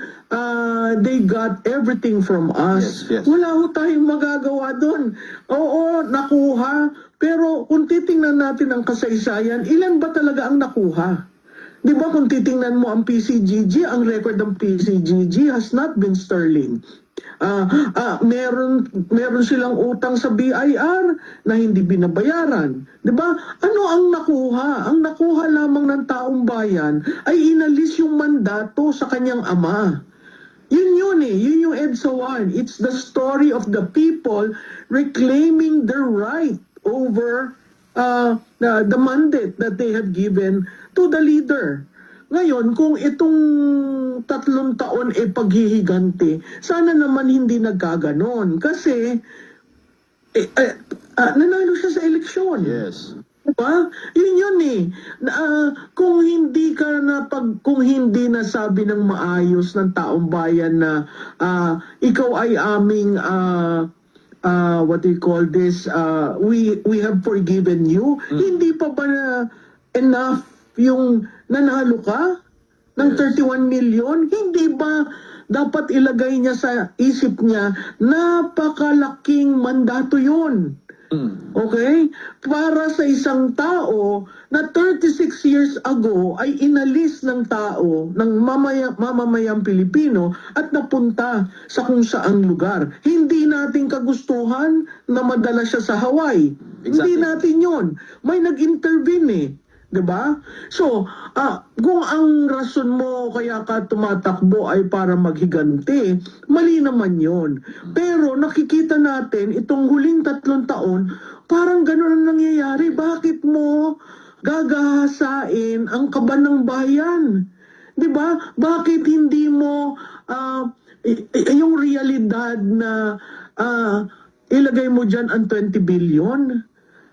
they got everything from us. Wala ho tayong magagawa doon. Oo, nakuha. Pero kung titingnan natin ang kasaysayan, ilan ba talaga ang nakuha? Di ba kung titingnan mo ang PCGG, ang record ng PCGG has not been sterling. Meron silang utang sa BIR na hindi binabayaran. Di ba? Ano ang nakuha? Ang nakuha lamang ng taong bayan ay inalis yung mandato sa kanyang ama. Yun yung EDSA 1. It's the story of the people reclaiming their right over the mandate that they have given to the leader. Ngayon, kung itong 3 taon paghihiganti, sana naman hindi nagkaganon. Kasi, nanalo siya sa eleksyon. Yes. Diba? Yun kung hindi nasabi ng maayos ng taong bayan na ikaw ay aming what do you call this, we have forgiven you, hindi pa ba enough yung nanalo ka ng 31 million? Hindi ba dapat ilagay niya sa isip niya, napakalaking mandato yun? Okay? Para sa isang tao na 36 years ago ay inalis ng tao, ng mamamayang Pilipino at napunta sa kung saang lugar. Hindi natin kagustuhan na madala siya sa Hawaii. Hindi natin yon. May nag-intervene Diba? So, kung ang rason mo kaya ka tumatakbo ay para maghiganti, mali naman yon. Pero nakikita natin itong huling 3 taon, parang gano'n ang nangyayari. Bakit mo gagahasain ang kaban ng bayan? Diba? Bakit hindi mo yung realidad na ilagay mo dyan ang 20 billion?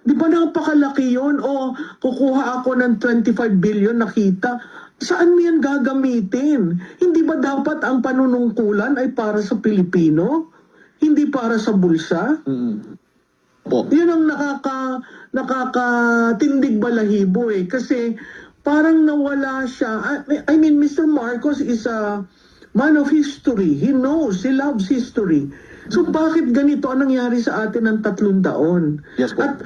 Di ba napakalaki yun? O kukuha ako ng 25 billion nakita. Saan mo yan gagamitin? Hindi ba dapat ang panunungkulan ay para sa Pilipino? Hindi para sa bulsa? Yun ang nakakatindig balahibo Kasi parang nawala siya. I mean, Mr. Marcos is a man of history. He knows, he loves history. So bakit ganito ang nangyari sa atin ng 3 taon? Yes, po. At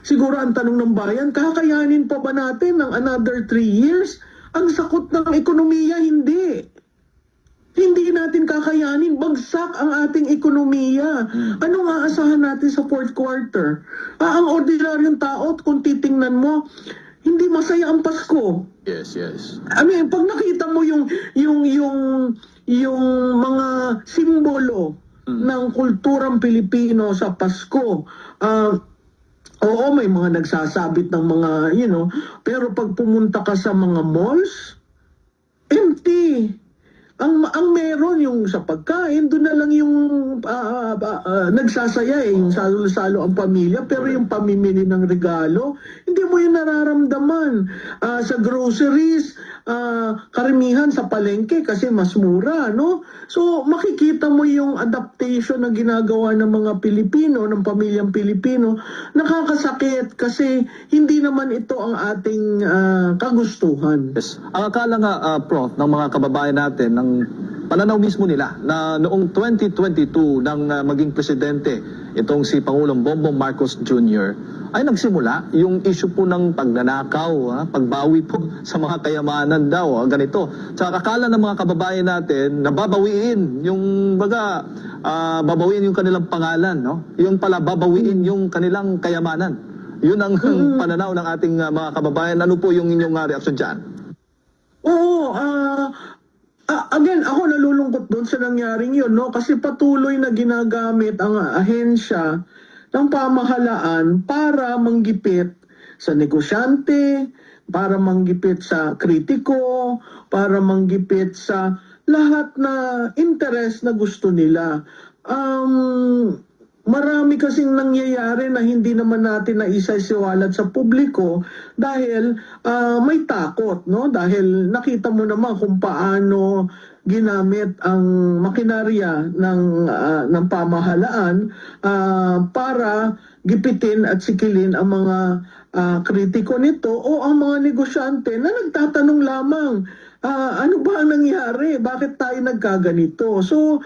siguro ang tanong ng bayan, kakayanin pa ba natin ng another 3 years? Ang sakot ng ekonomiya, hindi. Hindi natin kakayanin. Bagsak ang ating ekonomiya. Anong aasahan natin sa 4th quarter? Ang ordinaryong tao, kung titingnan mo, hindi masaya ang Pasko. Yes. I mean, pag nakita mo yung mga simbolo ng kulturang Pilipino sa Pasko, oo, may mga nagsasabit ng mga, pero pag pumunta ka sa mga malls, empty. Ang meron yung sa pagkain, doon na lang yung nagsasaya yung salo-salo ang pamilya, pero yung pamimili ng regalo, hindi mo yun nararamdaman. Sa groceries, karamihan sa palengke kasi mas mura, no? So makikita mo yung adaptation na ginagawa ng mga Pilipino, ng pamilyang Pilipino, nakakasakit kasi hindi naman ito ang ating kagustuhan. Yes. Ang akala nga, Prof, ng mga kababayan natin, ng pananaw mismo nila, na noong 2022 nang maging presidente itong si Pangulong Bongbong Marcos Jr., ay nagsimula yung issue po ng pagnanakaw, pagbawi po sa mga kayamanan daw, ganito. Sa akala ng mga kababayan natin, nababawiin yung babawiin yung kanilang pangalan, no? Yung pala babawiin yung kanilang kayamanan. Yun ang pananaw ng ating mga kababayan. Ano po yung inyong reaksyon dyan? Oo, again, ako nalulungkot doon sa nangyaring yun, no? Kasi patuloy na ginagamit ang ahensya ng pamahalaan para manggipit sa negosyante, para manggipit sa kritiko, para manggipit sa lahat na interest na gusto nila. Marami kasing nangyayari na hindi naman natin naisasiwalat sa publiko dahil may takot, no? Dahil nakita mo naman kung paano ginamit ang makinarya ng pamahalaan para gipitin at sikilin ang mga kritiko nito o ang mga negosyante na nagtatanong lamang, ano ba ang nangyari? Bakit tayo nagkaganito? So,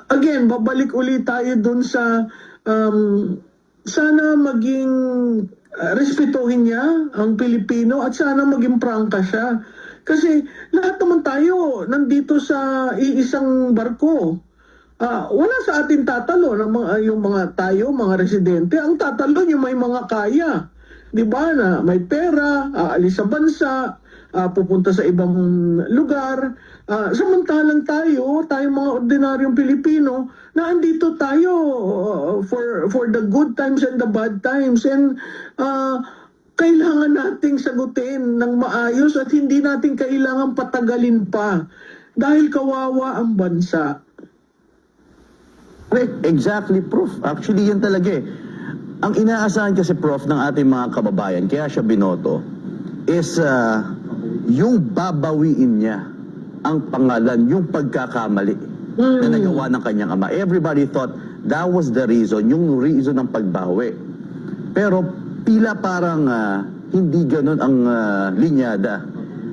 again, babalik ulit tayo dun sa sana maging respetuhin niya ang Pilipino at sana maging prangka siya. Kasi lahat naman tayo nandito sa iisang barko. Wala sa atin tatalo ng yung mga tayo, mga residente. Ang tatalo yung may mga kaya. 'Di ba na may pera, aalis sa bansa, pupunta sa ibang lugar. Samantalang tayo mga ordinaryong Pilipino, na andito tayo for the good times and the bad times. And kailangan nating sagutin ng maayos at hindi natin kailangan patagalin pa dahil kawawa ang bansa. Exactly, Prof. Actually, yan talaga eh. Ang inaasahan kasi, Prof, ng ating mga kababayan, kaya siya binoto, is yung babawiin niya ang pangalan, yung pagkakamali na nagawa ng kanyang ama. Everybody thought that was the reason, yung reason ng pagbawi. Pero tila parang hindi ganun ang linyada.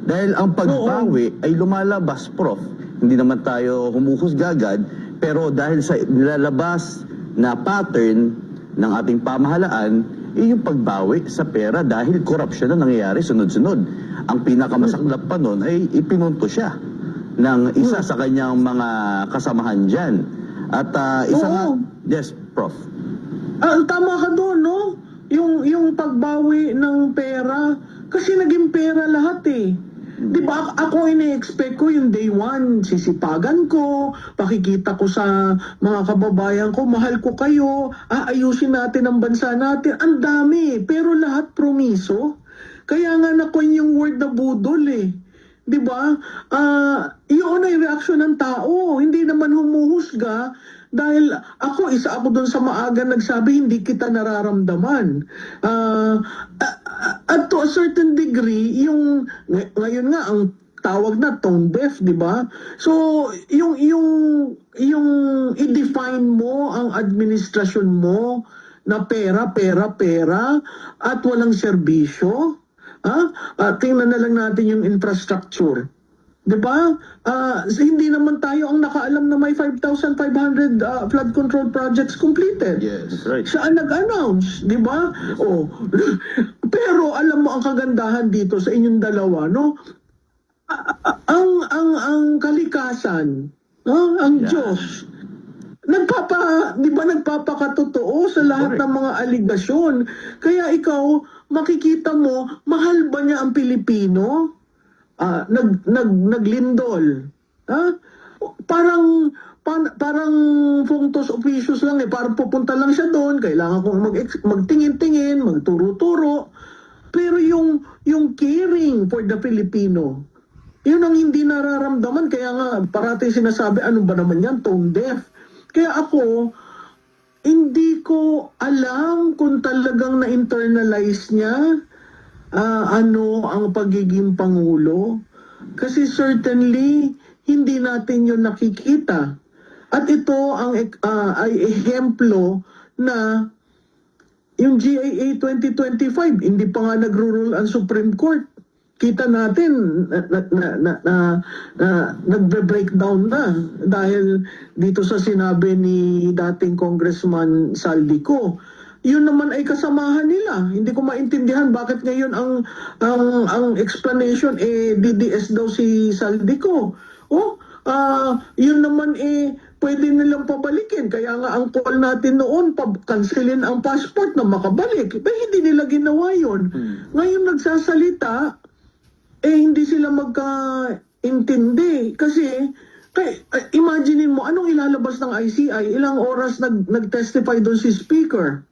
Dahil ang pagbawi ay lumalabas, Prof. Hindi naman tayo humuhusga agad, pero dahil sa nilalabas na pattern ng ating pamahalaan, yung pagbawi sa pera dahil korupsyon na nangyayari sunod-sunod. Ang pinakamasaklap pa nun ay ipinunto siya ng isa sa kanyang mga kasamahan dyan. At isa nga... Yes, Prof. Tama ka doon, no? Yung pagbawi ng pera, kasi naging pera lahat eh. Di ba ako ini-expect ko yung day one, sisipagan ko, pakikita ko sa mga kababayan ko, mahal ko kayo, aayusin natin ang bansa natin. Ang dami, pero lahat promiso. Kaya nga nakuha yung word na budol eh. Di ba? Yun ay reaksyon ng tao, hindi naman humuhusga. Dahil isa ako doon sa maaga nagsabi, hindi kita nararamdaman. At to a certain degree, ngayon nga, ang tawag na tone deaf, di ba? So, yung i-define mo ang administrasyon mo na pera, at walang serbisyo, tingnan na lang natin yung infrastructure. Diba? Hindi naman tayo ang nakaalam na may 5,500 flood control projects completed. Yes, right. Saan nag-announce, di ba? Oh. Pero alam mo ang kagandahan dito sa inyong dalawa, no? Ang kalikasan, ang Diyos, nagpapakatotoo sa lahat ng mga aligasyon. Kaya ikaw, makikita mo, mahal ba niya ang Pilipino? Naglindol. Parang functus officius lang eh. Parang pupunta lang siya doon. Kailangan kong magtingin-tingin, magturo-turo. Pero yung caring for the Filipino, yun ang hindi nararamdaman. Kaya nga, parating sinasabi, ano ba naman yan? Tone deaf. Kaya ako, hindi ko alam kung talagang na-internalize niya ano ang pagiging Pangulo. Kasi certainly, hindi natin yun nakikita. At ito ay ehemplo na yung GAA 2025, hindi pa nga nagro-rule ang Supreme Court. Kita natin nagbe-breakdown na dahil dito sa sinabi ni dating Congressman Saldico. Yun naman ay kasamahan nila. Hindi ko maintindihan bakit ngayon ang explanation DDS daw si Saldico. Yun naman pwede nilang pabalikin. Kaya nga ang call natin noon, cancelin ang passport na makabalik. Hindi nila ginawa yun. Ngayon nagsasalita, hindi sila magkaintindi. Kasi, imaginein mo, anong ilalabas ng ICI? Ilang oras nag-testify doon si Speaker?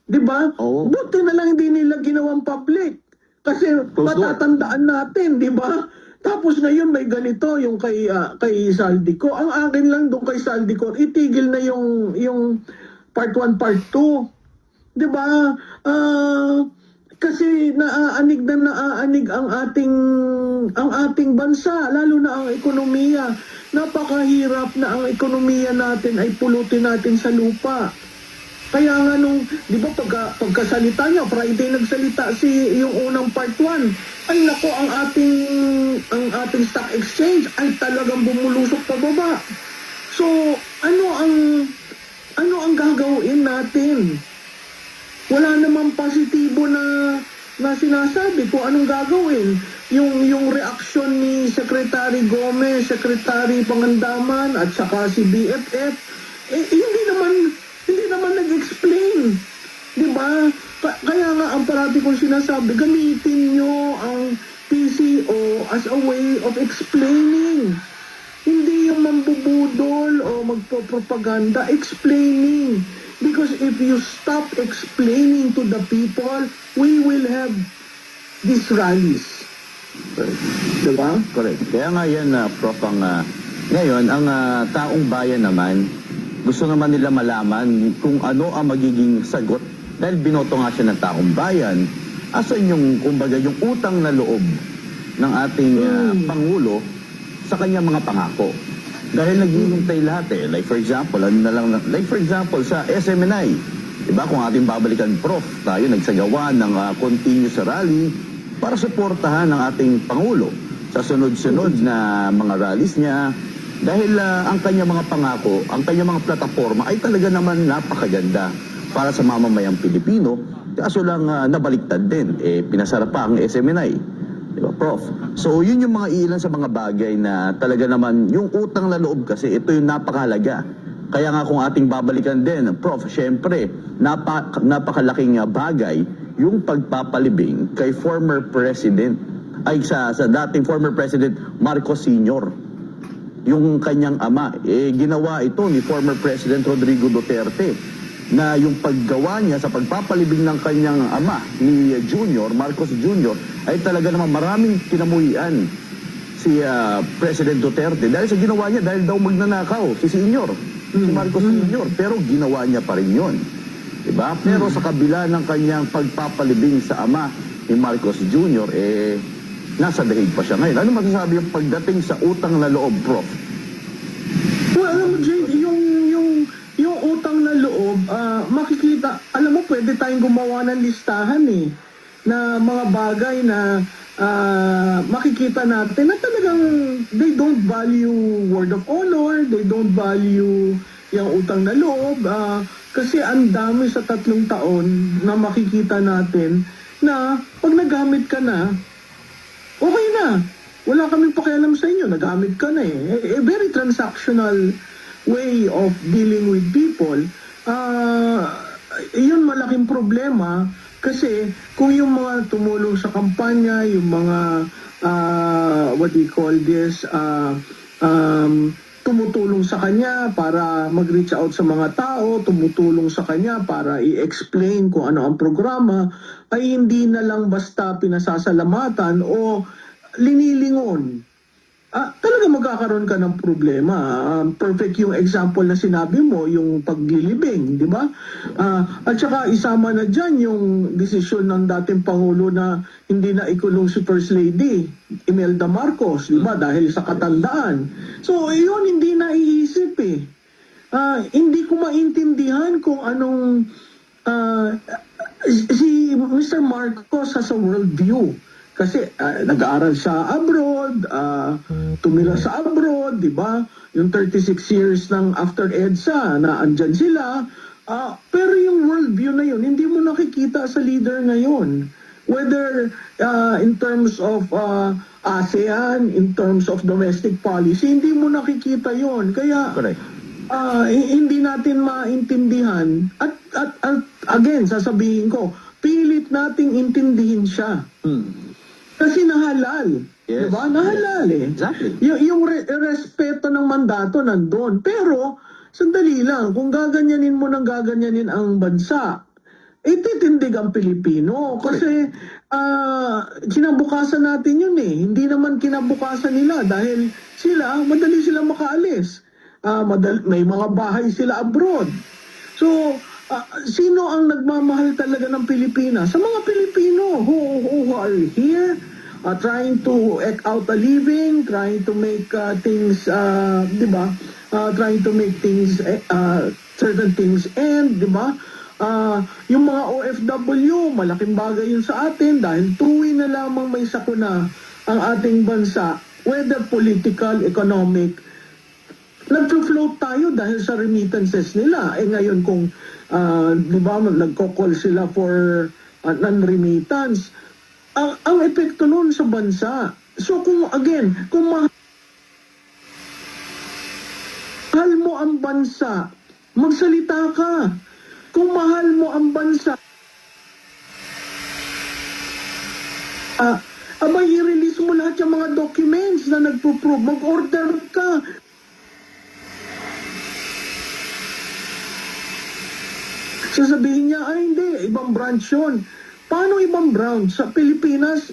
Diba? Buti na lang hindi nila ginawang public. Kasi Closed door. matatandaan natin, di ba? Tapos ngayon may ganito yung kay Saldico. Ang akin lang doon kay Saldico, itigil na yung part 1, part 2. 'Di ba? Kasi naaanig ang ating bansa, lalo na ang ekonomiya. Napakahirap na ang ekonomiya natin ay pulutin natin sa lupa. Kaya nga nung, di ba pagkasalita niya, Friday nagsalita yung unang part 1, ay nako, ang ating stock exchange ay talagang bumulusok pababa. So, ano ang gagawin natin? Wala namang positibo na sinasabi kung anong gagawin. Yung reaksyon ni Secretary Gomez, Secretary Pangandaman, at saka si BFF, hindi naman nag-explain. Di ba? Kaya nga ang parati kong sinasabi, gamitin nyo ang PCO as a way of explaining. Hindi yung mambubudol o magpo-propaganda, explaining. Because if you stop explaining to the people, we will have these rallies. Diba? Correct. Kaya nga yan, Prof, ngayon, ang taong bayan naman, gusto naman nila malaman kung ano ang magiging sagot dahil binoto nga siya ng taong bayan. Asan yung, kumbaga, yung utang na loob ng ating Pangulo sa kanyang mga pangako? Dahil naghihintay lahat eh. Like for example, sa SMNI, diba, kung ating babalikan, Prof, tayo nagsagawa ng continuous rally para suportahan ng ating Pangulo sa sunod-sunod na mga rallies niya. Dahil ang kanyang mga pangako, ang kanyang mga plataforma ay talaga naman napakaganda para sa mamamayang Pilipino. Kaso lang nabaliktad din, pinasara pa ang SMNI. Diba, Prof? So, yun yung mga ilan sa mga bagay na talaga naman, yung utang na loob kasi, ito yung napakahalaga. Kaya nga kung ating babalikan din, Prof, syempre, napakalaking bagay yung pagpapalibing kay former President, sa dating former President Marcos Sr., yung kanyang ama, ginawa ito ni former President Rodrigo Duterte na yung paggawa niya sa pagpapalibing ng kanyang ama ni Marcos Jr. ay talaga naman maraming kinamuhian si President Duterte dahil sa ginawa niya, dahil daw magnanakaw si Marcos Sr. Pero ginawa niya pa rin yun, diba? Pero sa kabila ng kanyang pagpapalibing sa ama ni Marcos Jr., nasa dahig pa siya ngayon. Ano masasabi yung pagdating sa utang na loob, Prof? Well, alam mo, Jay, yung utang na loob, makikita, alam mo, pwede tayong gumawa ng listahan na mga bagay na makikita natin na talagang they don't value word of honor, they don't value yung utang na loob, kasi ang dami sa 3 taon na makikita natin na pag nagamit ka na, okay na. Wala kaming pakialam sa inyo. Nagamit ka na A very transactional way of dealing with people. Yun malaking problema kasi kung yung mga tumulong sa kampanya, yung mga what do you call this, tumutulong sa kanya para mag-reach out sa mga tao, tumutulong sa kanya para i-explain kung ano ang programa, ay hindi na lang basta pinasasalamatan o linilingon. Talaga magkakaroon ka ng problema. Perfect yung example na sinabi mo, yung paglilibing, di ba? At saka isama na dyan yung desisyon ng dating Pangulo na hindi na ikulong si First Lady Imelda Marcos, di ba? Dahil sa katandaan. So, yun hindi naiisip hindi ko maintindihan kung anong si Mr. Marcos has a worldview. Kasi nag-aaral siya abroad, tumira sa abroad, di ba? Yung 36 years ng after EDSA na andyan sila. Pero yung worldview na yun, hindi mo nakikita sa leader ngayon. Whether in terms of ASEAN, in terms of domestic policy, hindi mo nakikita yon. Kaya hindi natin maintindihan. At again, sasabihin ko, pilit nating intindihin siya. Kasi nahalal. Yes. Diba? Nahalal Exactly. Yung respeto ng mandato nandun. Pero, sandali lang, kung gaganyanin mo ng gaganyanin ang bansa, ititindig ang Pilipino. Kasi kinabukasan natin yun eh. Hindi naman kinabukasan nila dahil madali sila makaalis. May mga bahay sila abroad. So, sino ang nagmamahal talaga ng Pilipinas? Sa mga Pilipino who are here, trying to eke out a living, trying to make things, di ba? Trying to make things, certain things end, di ba? Yung mga OFW, malaking bagay yun sa atin dahil tuwi na lamang may sakuna ang ating bansa, whether political, economic, nag-float tayo dahil sa remittances nila. Ngayon kung, di ba, nagko-call sila for non-remittance, ang epekto nun sa bansa. So kung mahal mo ang bansa, magsalita ka. Kung mahal mo ang bansa, i-release mo lahat yung mga documents na nagpo-prove. Mag-order ka. Sasabihin niya, hindi, ibang branch yun. Paano ibang branch? Sa Pilipinas,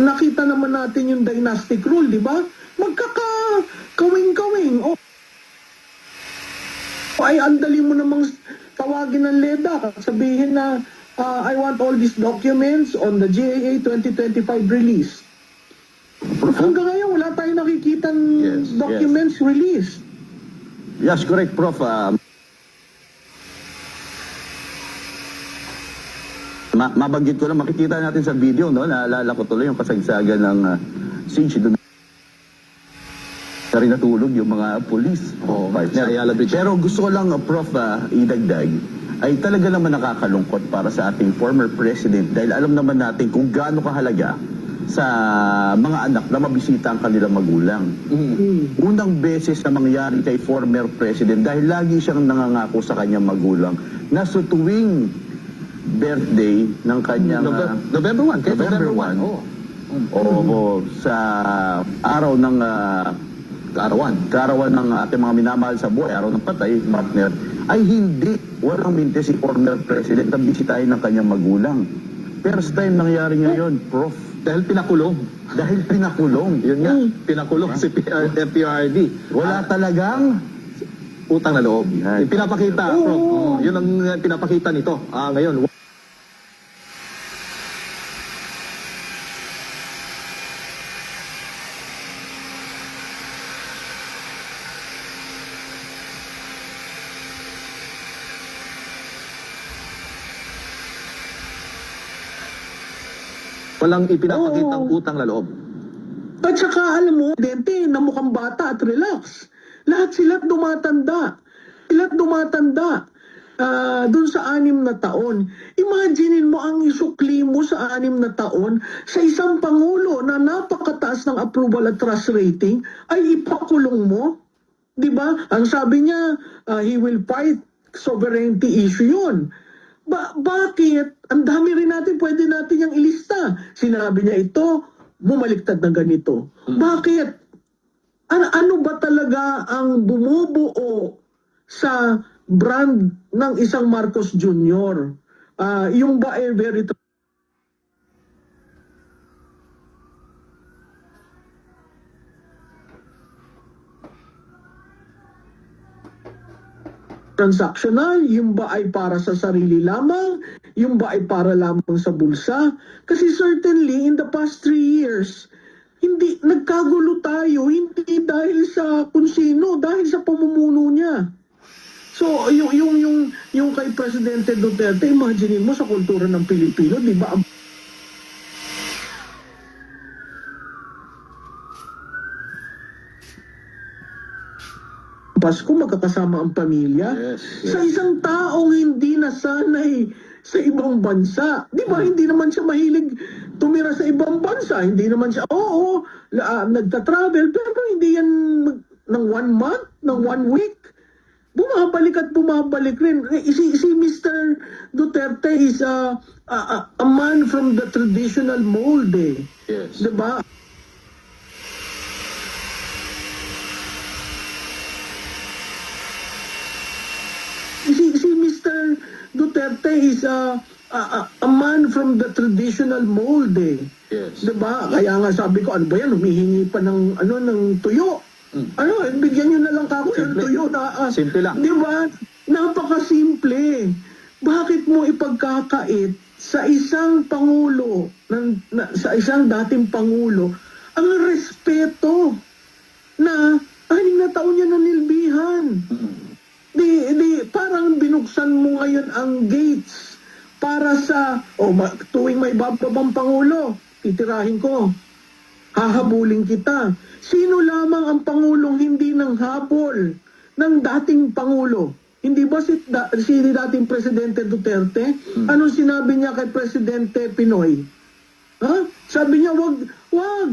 nakita naman natin yung dynastic rule, di ba? Magkaka-kawing-kawing. Ay, andali mo namang tawagin ng LEDA. Sabihin na, I want all these documents on the GAA 2025 release. Hanggang ngayon, wala tayong nakikitang documents released. Yes, correct, Prof. Mabanggit ko lang, makikita natin sa video, no? Naalala ko tuloy yung kasagsagan ng siege doon. Na rin natulog yung mga police. Pero gusto ko lang, Prof, idagdag, ay talaga naman nakakalungkot para sa ating former president dahil alam naman natin kung gaano kahalaga sa mga anak na mabisita ang kanilang magulang. Unang beses na mangyari kay former president dahil lagi siyang nangangako sa kanyang magulang na sa tuwing birthday ng kanyang November 1. November 1. Sa araw ng kaarawan ng ating mga minamahal sa buhay, araw ng patay, partner, ay walang minte si former president na bisitahin ng kanyang magulang. First time nangyari ngayon, Prof. Dahil pinakulong. Yun nga, Pinakulong si FPRD. wala talagang Utang na loob. Yan. Pinapakita, Prof. Yun ang pinapakita nito. Ngayon, walang ipinapakitang utang na loob. At saka alam mo, dente, na mukhang bata at relax. Lahat sila tumatanda. Doon sa 6 na taon. Imaginin mo ang isukli mo sa 6 na taon sa isang pangulo na napakataas ng approval at trust rating ay ipakulong mo. Di ba? Ang sabi niya, he will fight sovereignty issue yun. Bakit? Ang dami rin natin, pwede natin yung ilista. Sinabi niya ito, bumaliktad na ganito. Bakit? Ano ba talaga ang bumubuo sa brand ng isang Marcos Jr.? Yung ba ay very transactional, yung ba ay para sa sarili lamang, yung ba ay para lamang sa bulsa. Kasi certainly in the past 3 years, hindi nagkagulo tayo, hindi dahil sa kung sino, dahil sa pamumuno niya. So yung kay Presidente Duterte, imagine mo sa kultura ng Pilipino, di ba? Pasko, magkakasama ang pamilya. Sa isang taong hindi nasanay sa ibang bansa. Di ba, hindi naman siya mahilig tumira sa ibang bansa. Hindi naman siya, nagta-travel, pero hindi yan ng 1 month, ng 1 week. Bumabalik at bumabalik rin. Si Mr. Duterte is a man from the traditional mold eh. Yes. Di ba? Si Mr. Duterte is a man from the traditional mold eh. Yes. Diba? Kaya nga sabi ko, ano ba yan? Humihingi pa ng, ng tuyo. Ano, bigyan nyo na lang kako ng Simple. tuyo na, Simple lang. Diba? Napakasimple. Bakit mo ipagkakait sa isang pangulo, sa isang dating pangulo, ang respeto na 6 na taon niya nanilbihan? Di, parang binuksan mo ngayon ang gates para sa, tuwing may bababang pangulo, titirahin ko, hahabulin kita. Sino lamang ang pangulong hindi nang habol ng dating pangulo? Hindi ba si dating Presidente Duterte? Anong sinabi niya kay Presidente Pinoy? Sabi niya, wag.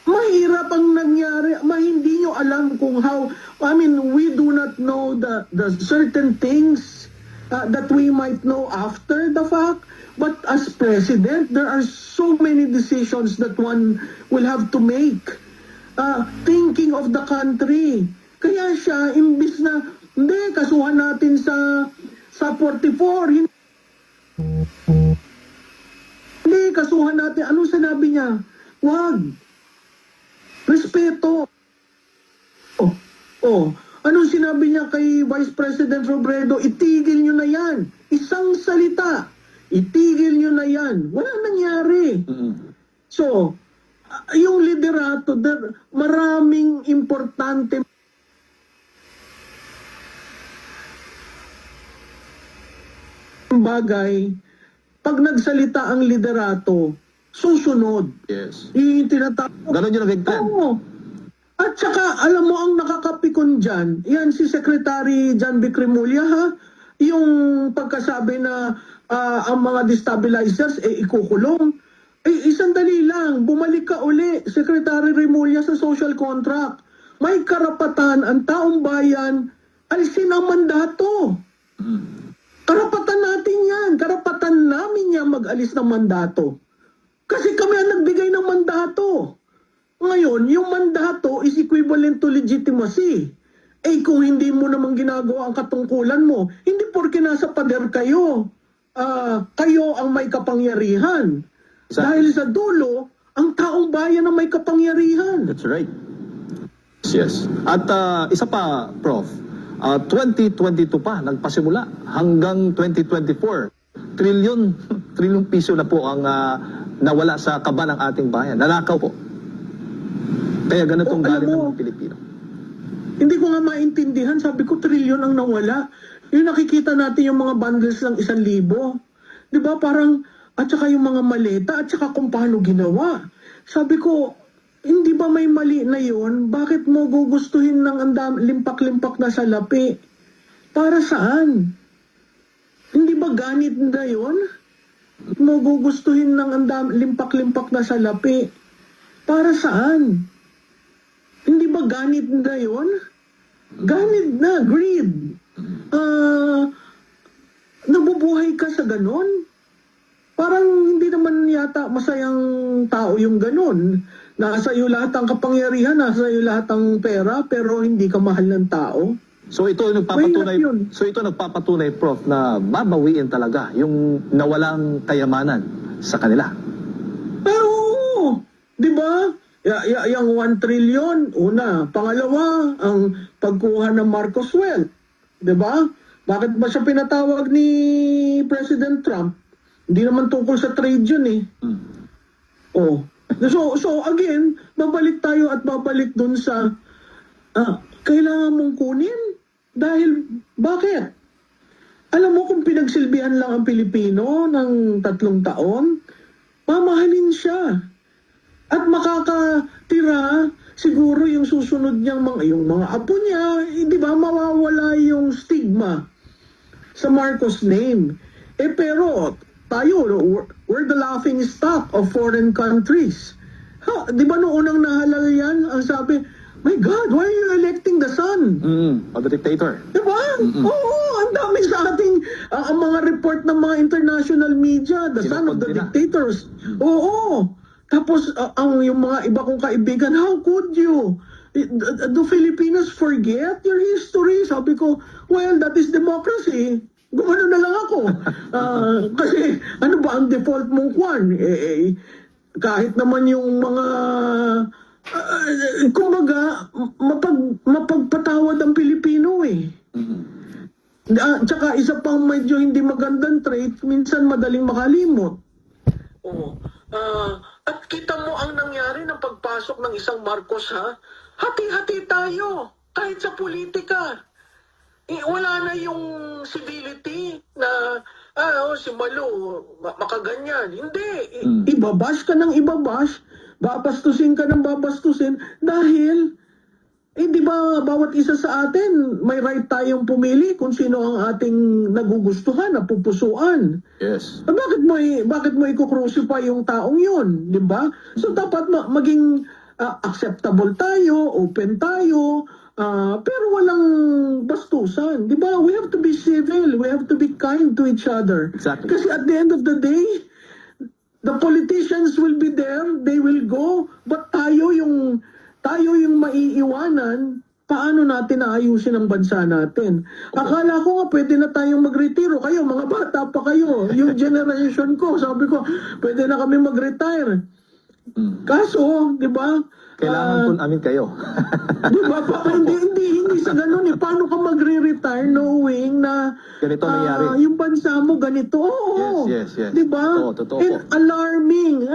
Mahirap ang nangyari. Hindi nyo alam kung how, we do not know the certain things that we might know after the fact. But as president, there are so many decisions that one will have to make. Thinking of the country. Kaya siya, imbis na, hindi, kasuhan natin sa 44. Hindi, kasuhan natin. Anong sinabi niya? Wag. Respeto. Anong sinabi niya kay Vice President Robredo? Itigil nyo na yan. Isang salita. Itigil nyo na yan. Wala nangyari. So, yung liderato, maraming importante bagay. Pag nagsalita ang liderato, susunod. Yes. Yung tinatawag. Ganon yung nagigtan. Oo. At saka, alam mo, ang nakakapikon dyan, yan si Secretary John B. Cremulya, ha? Yung pagkasabi na ang mga destabilizers, ikukulong. Sandali lang, bumalik ka uli, Secretary Remulla, sa social contract. May karapatan ang taong bayan, alisin ang mandato. Karapatan natin yan. Karapatan namin yan mag-alis ng mandato. Kasi kami ang nagbigay ng mandato. Ngayon, yung mandato is equivalent to legitimacy. Kung hindi mo naman ginagawa ang katungkulan mo, hindi porke nasa pader kayo, kayo ang may kapangyarihan. Exactly. Dahil sa dulo, ang taong bayan ang may kapangyarihan. That's right. Yes. At isa pa, Prof, 2022 pa, nagpasimula hanggang 2024. Trilyon piso na po ang nawala sa kaba ng ating bayan. Nanakaw po. Kaya ganitong galing ng mga Pilipino. Hindi ko nga maintindihan. Sabi ko, trilyon ang nawala. Yung nakikita natin yung mga bundles ng 1,000. Di ba parang, at saka yung mga maleta, at saka kung paano ginawa. Sabi ko, hindi ba may mali na yun? Bakit mo gugustuhin ng limpak-limpak na salapi? Para saan? Hindi ba ganit na yun? Mo gugustuhin ng limpak-limpak na salapi? Para saan? Hindi ba ganit na yun? Ganit na, greed. Nabubuhay ka sa ganon? Parang hindi naman yata masayang tao yung ganon. Nasa iyo lahat ang kapangyarihan, nasa iyo lahat ang pera, pero hindi ka mahal ng tao. So ito nagpapatunay, Prof, na babawiin talaga yung nawalang kayamanan sa kanila. Pero oo, di ba? Yung 1 trillion, una. Pangalawa, ang pagkuha ng Marcos Wealth. Di ba? Bakit ba siya pinatawag ni President Trump? Hindi naman tungkol sa trade yun eh. So again, babalik tayo at babalik dun sa kailangan mong kunin. Dahil, bakit? Alam mo kung pinagsilbihan lang ang Pilipino ng 3 taon, mamahalin siya. At makakatira siguro yung susunod niyang yung mga apo niya, di ba, mawawala yung stigma sa Marcos name. Pero tayo, we're the laughing stock of foreign countries. Di ba noong unang nahalal yan, ang sabi, my God, why are you electing the son? Of the dictator. Di ba? Oo, ang dami sa ating ang mga report ng mga international media, the son of the dictators. Oo. Tapos, yung mga iba kong kaibigan, how could you? Do Filipinos forget your history? Sabi ko, well, that is democracy. Gumano na lang ako. Kasi ano ba ang default mong kwan? Kahit naman yung mga kumbaga mapagpatawad ang Pilipino eh. Tsaka isa pang medyo hindi magandang trait, minsan madaling makalimot. Oo. At kita mo ang nangyari ng pagpasok ng isang Marcos, ha? Hati-hati tayo, kahit sa politika. Wala na yung civility na, si Malu, makaganyan. Hindi. Ibabash ka ng ibabash, babastusin ka ng babastusin, dahil, di ba, bawat isa sa atin, may right tayong pumili kung sino ang ating nagugustuhan, napupusuan. Yes. Bakit mo i-crucify yung taong yun, di ba? So dapat maging acceptable tayo, open tayo, pero walang bastusan, di ba? We have to be civil, we have to be kind to each other. Exactly. Kasi at the end of the day, the politicians will be there, they will go, but tayo yung maiiwanan. Paano natin aayusin ang bansa natin? Akala ko nga pwede na tayong magretiro. Kayo, mga bata pa kayo. Yung generation ko, sabi ko, pwede na kami mag-retire. Kaso, di ba? Kailangan po namin kayo. Di ba? Hindi sa ganun eh. Paano ka magre-retire knowing na Ganito nangyari. yung bansa mo ganito? Oo. Yes. Di ba? Totoo And po. alarming.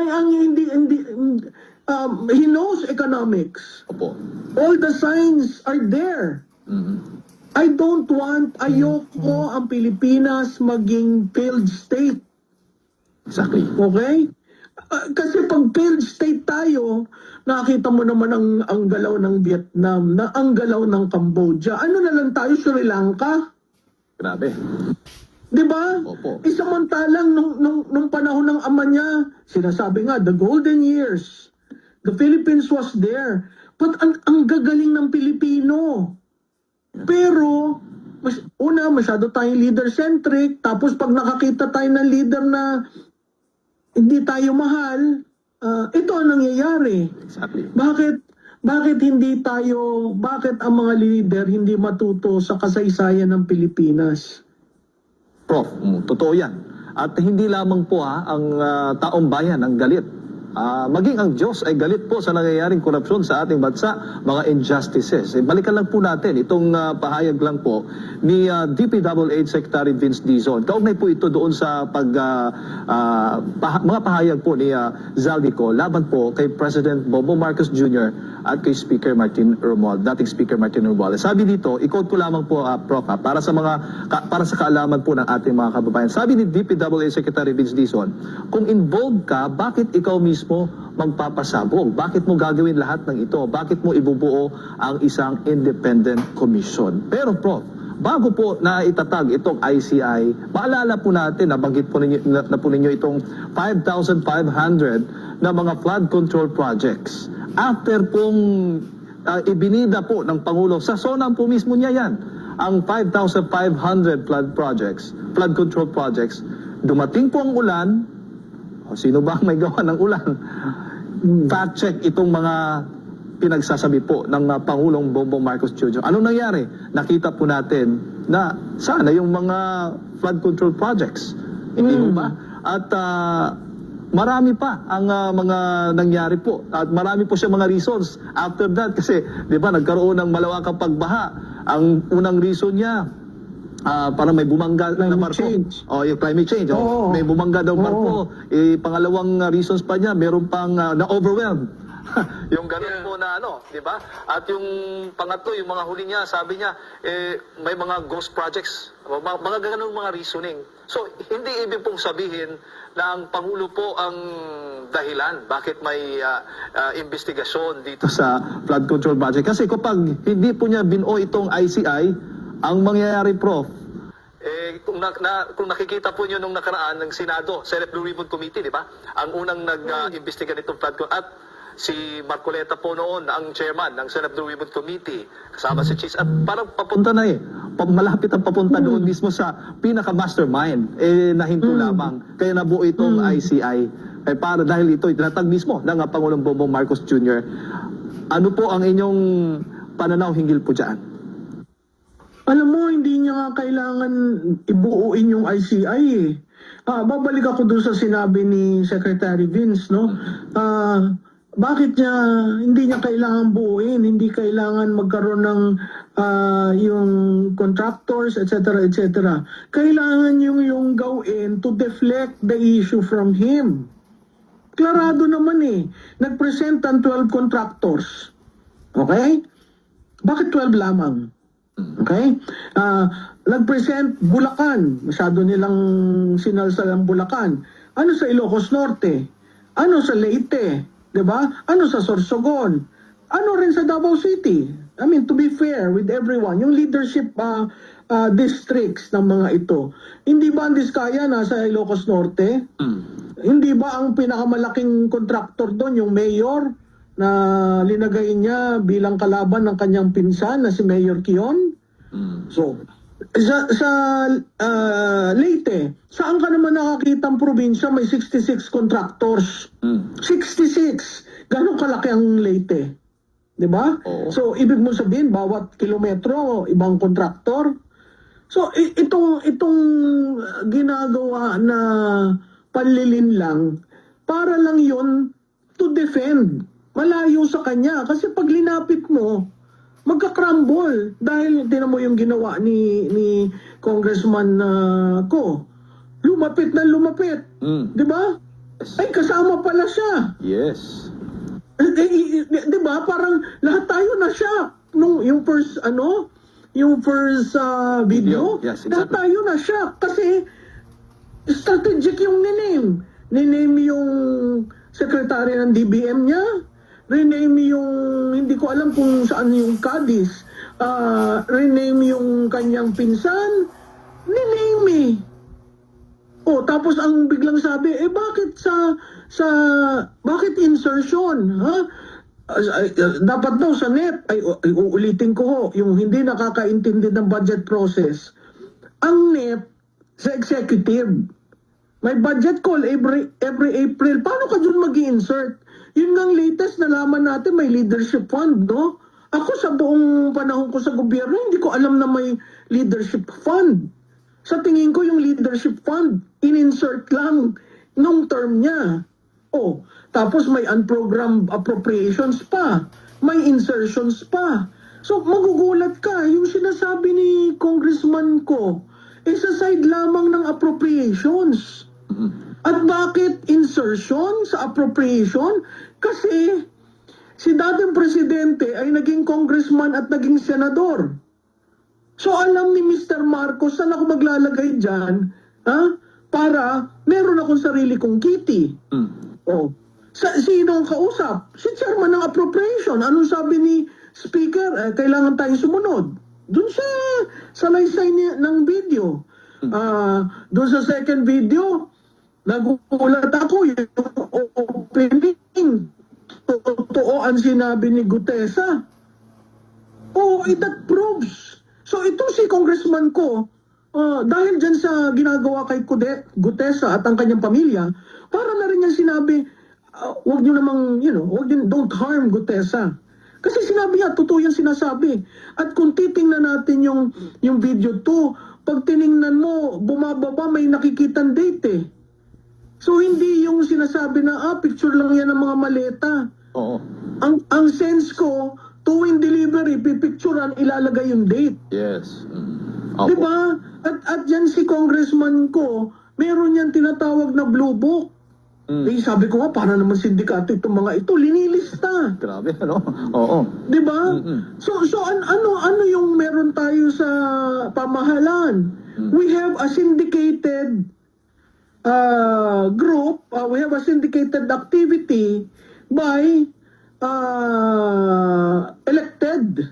He knows economics. Opo. All the signs are there. Ayoko ang Pilipinas maging failed state. Exactly. Okay? Kasi pag failed state tayo, nakita mo naman ang galaw ng Vietnam, ang galaw ng Cambodia. Ano na lang tayo, Sri Lanka? Grabe. Di ba? Opo. Samantalang nung panahon ng ama niya, sinasabi nga, the golden years, the Philippines was there. But ang gagaling ng Pilipino. Pero, masyado tayong leader-centric, tapos pag nakakita tayo ng leader na hindi tayo mahal, ito ang nangyayari. Exactly. Bakit ang mga leader hindi matuto sa kasaysayan ng Pilipinas? Prof, totoo yan. At hindi lamang po ang taong bayan ang galit. Maging ang Diyos ay galit po sa nangyayaring korupsyon sa ating bansa, mga injustices. Balikan lang po natin itong pahayag lang po ni DPWH Secretary Vince Dizon. Kaugnay po ito doon sa mga pahayag po ni Zaldico laban po kay President Bongbong Marcos Jr. at kay Speaker Martin Romualdez, dating Speaker Martin Romualdez. Sabi dito, i-quote ko lamang po, Prof, para sa kaalaman po ng ating mga kababayan. Sabi ni DPWH Secretary Vince Dizon, kung involved ka, bakit ikaw mismo magpapasabog? Bakit mo gagawin lahat ng ito? Bakit mo ibubuo ang isang independent commission? Pero Prof, bago po na itatag itong ICI, maalala po natin, nabanggit po ninyo itong 5,500 na mga flood control projects. After pong ibinida po ng Pangulo, sa SONA po mismo niya yan, ang 5,500 flood control projects, dumating po ang ulan. Sino ba ang may gawa ng ulan? Fact check itong mga pinagsasabi po ng Pangulong Bongbong Marcos Jr. Anong nangyari? Nakita po natin na sana yung mga flood control projects. Hindi mo ba? At marami pa ang mga nangyari po. At marami po siya mga reasons. After that, kasi di ba nagkaroon ng malawakang pagbaha. Ang unang reason niya, para may bumangga na barko. Yung climate change. May bumangga daw barko. Pangalawang reasons pa niya, meron pang na-overwhelmed. Yung ganun po na di ba? At yung pangatlo, yung mga huli niya, sabi niya, may mga ghost projects. Mga ganun mga reasoning. So, hindi ibig pong sabihin na ang Pangulo po ang dahilan bakit may investigasyon dito sa flood control project. Kasi kapag hindi po niya binuo itong ICI, ang mangyayari, Prof, kung nakikita po niyo nung nakaraan ng Senado, Senate Blue Ribbon Committee, di ba? Ang unang nag-imbestiga nitong flood control. At si Marcoleta po noon, ang chairman ng Senate Blue Ribbon Committee, kasama si Cheese. At parang papunta na malapit ang papunta doon mismo sa pinaka-mastermind. Nahinto lamang. Kaya nabuo itong ICI. Dahil ito, itinatag mismo ng Pangulong Bongbong Marcos Jr. Ano po ang inyong pananaw hinggil po dyan? Alam mo, hindi niya nga kailangan ibuuin yung ICI eh. Babalik ako dun sa sinabi ni Secretary Vince, no? Bakit hindi niya kailangan buuin, hindi kailangan magkaroon ng yung contractors, etc., etc. Kailangan yung gawin to deflect the issue from him. Klarado naman eh. Nag-present ang 12 contractors. Okay? Bakit 12 lamang? Okay? Nag-present Bulacan. Masyado nilang sinalsal ang Bulacan. Ano sa Ilocos Norte? Ano sa Leyte? Diba? Ano sa Sorsogon? Ano rin sa Davao City? I mean, to be fair with everyone, yung leadership districts ng mga ito, hindi ba ang Diskaya nasa Ilocos Norte? Hindi ba ang pinakamalaking contractor doon, yung mayor, na linagay niya bilang kalaban ng kanyang pinsan na si Mayor Kion? So, sa Leyte, saan ka naman nakakita ang probinsya may 66 contractors? 66! Gano'ng kalaki ang Leyte? Diba? So, ibig mo sabihin, bawat kilometro, ibang kontraktor. So, itong ginagawa na panlilin lang, para lang yon to defend. Malayo sa kanya. Kasi pag linapit mo, magka-crumble. Dahil, tinan mo yung ginawa ni Congressman ko. Lumapit na lumapit. Diba? Ay, kasama pala siya. Yes. Diba? Parang lahat tayo na siya. Yung first, video, Yes, exactly. lahat tayo na siya. Kasi, strategic yung niname. Niname yung secretary ng DBM niya. Rename yung, hindi ko alam kung saan yung Cadiz. Rename yung kanyang pinsan. Niname eh. Tapos ang biglang sabi, bakit bakit insertion? Ha? Dapat daw sa NEP, uulitin ko ho, yung hindi nakakaintindi ng budget process. Ang NEP, sa executive, may budget call every April. Paano ka dyan mag-i-insert? Yun nga ang latest, nalaman natin may leadership fund, no? Ako sa buong panahon ko sa gobyerno, hindi ko alam na may leadership fund. Sa tingin ko yung leadership fund, in-insert lang nung term niya. Tapos may unprogrammed appropriations pa. May insertions pa. So magugulat ka, yung sinasabi ni Congressman ko, sa side lamang ng appropriations. At bakit insertion sa appropriation? Kasi si dating presidente ay naging congressman at naging senador. So alam ni Mr. Marcos saan ako maglalagay dyan, para meron akong sarili kong kitty. Sino ang kausap? Si chairman ng appropriation. Anong sabi ni speaker? Kailangan tayong sumunod. Doon sa salaysay ng video. Doon sa second video, nagulat ako yung opening. Totoo ang sinabi ni Gutesa. That proves. So ito si congressman ko, dahil dyan sa ginagawa kay Gutesa at ang kanyang pamilya, para na rin niyang sinabi, huwag niyo namang, don't harm Gutesa. Kasi sinabi niya, totoo yung sinasabi. At kung titingnan natin yung video 2, pag tiningnan mo, bumababa, may nakikitang date eh. So hindi yung sinasabi na, picture lang yan ng mga maleta. Ang sense ko, tuwing delivery, pipicturean, ilalagay yung date. Yes. Diba? At yan si congressman ko, meron yan tinatawag na blue book. Sabi ko nga, para naman sindikato itong mga ito, linilista. Grabe, ano? Oo. Diba? So ano yung meron tayo sa pamahalaan? We have a syndicated group, we have a syndicated activity by elected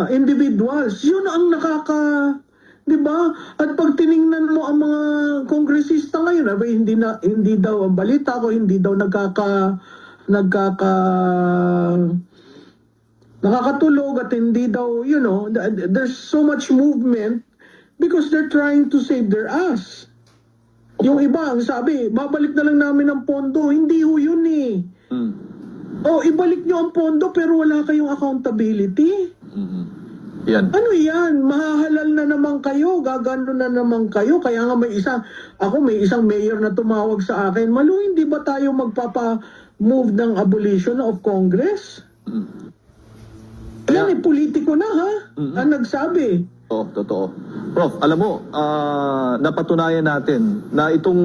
individuals. Yun ang diba? At pag tiningnan mo ang mga kongresista ngayon, hindi daw ang balita ko, hindi daw nakakatulog at hindi daw, there's so much movement because they're trying to save their ass. Yung iba, ang sabi, babalik na lang namin ang pondo. Hindi ho yun eh. Ibalik nyo ang pondo pero wala kayong accountability. Yan. Ano yan? Mahahalal na naman kayo, gagano na naman kayo. Kaya nga may isang mayor na tumawag sa akin, Malu, hindi ba tayo magpapa-move ng abolition of Congress? Yan, politiko na ha? Ang nagsabi. Oo, totoo. Prof, alam mo, napatunayan natin na itong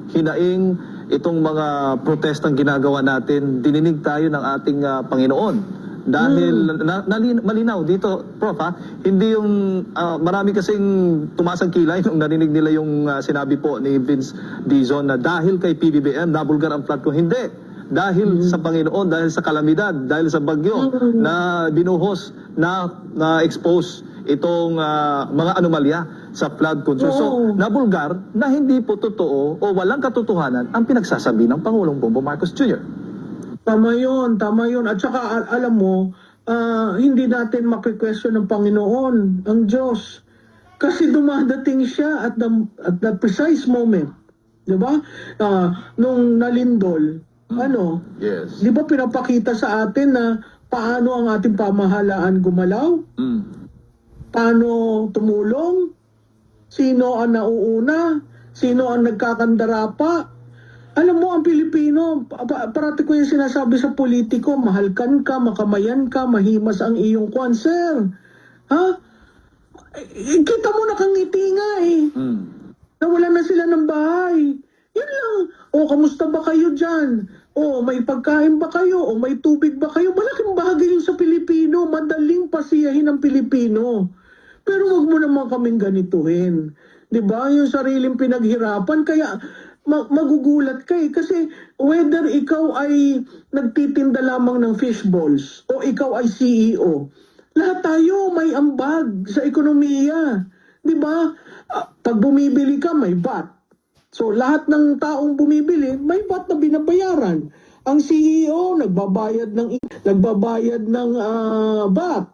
hinaing, itong mga protestang ginagawa natin, dininig tayo ng ating Panginoon. Dahil malinaw dito, Prof, hindi yung marami kasing tumasang kilay nung narinig nila yung sinabi po ni Vince Dizon na dahil kay PBBM, nabulgar ang flood ko. Hindi. Dahil sa Panginoon, dahil sa kalamidad, dahil sa bagyo na binuhos, na expose itong mga anomalya sa flood control. So, nabulgar na hindi po totoo o walang katotohanan ang pinagsasabi ng Pangulong Bongbong Marcos Jr. Tama yun, tama yun. At saka, alam mo, hindi natin maki-question ng Panginoon, ang Diyos. Kasi dumadating siya at the precise moment. Di ba? Nung nalindol, Yes. di ba pinapakita sa atin na paano ang ating pamahalaan gumalaw? Paano tumulong? Sino ang nauuna? Sino ang nagkakandara pa? Alam mo, ang Pilipino, parati ko yung sinasabi sa politiko, mahalkan ka, makamayan ka, mahimas ang iyong kwan, sir. Ha? Kita mo nakangiti nga eh. Nawala na sila ng bahay. Yun lang. O, kamusta ba kayo dyan? O, may pagkain ba kayo? O, may tubig ba kayo? Malaking bahagi yun sa Pilipino. Madaling pasiyahin ng Pilipino. Pero wag mo naman kaming ganituhin. 'Di ba? Yung sariling pinaghirapan. Kaya, magugulat ka eh. Kasi whether ikaw ay nagtitinda lamang ng fish balls o ikaw ay CEO, lahat tayo may ambag sa ekonomiya. Di ba? Pag bumibili ka, may VAT. So lahat ng taong bumibili, may VAT na binabayaran. Ang CEO nagbabayad ng VAT.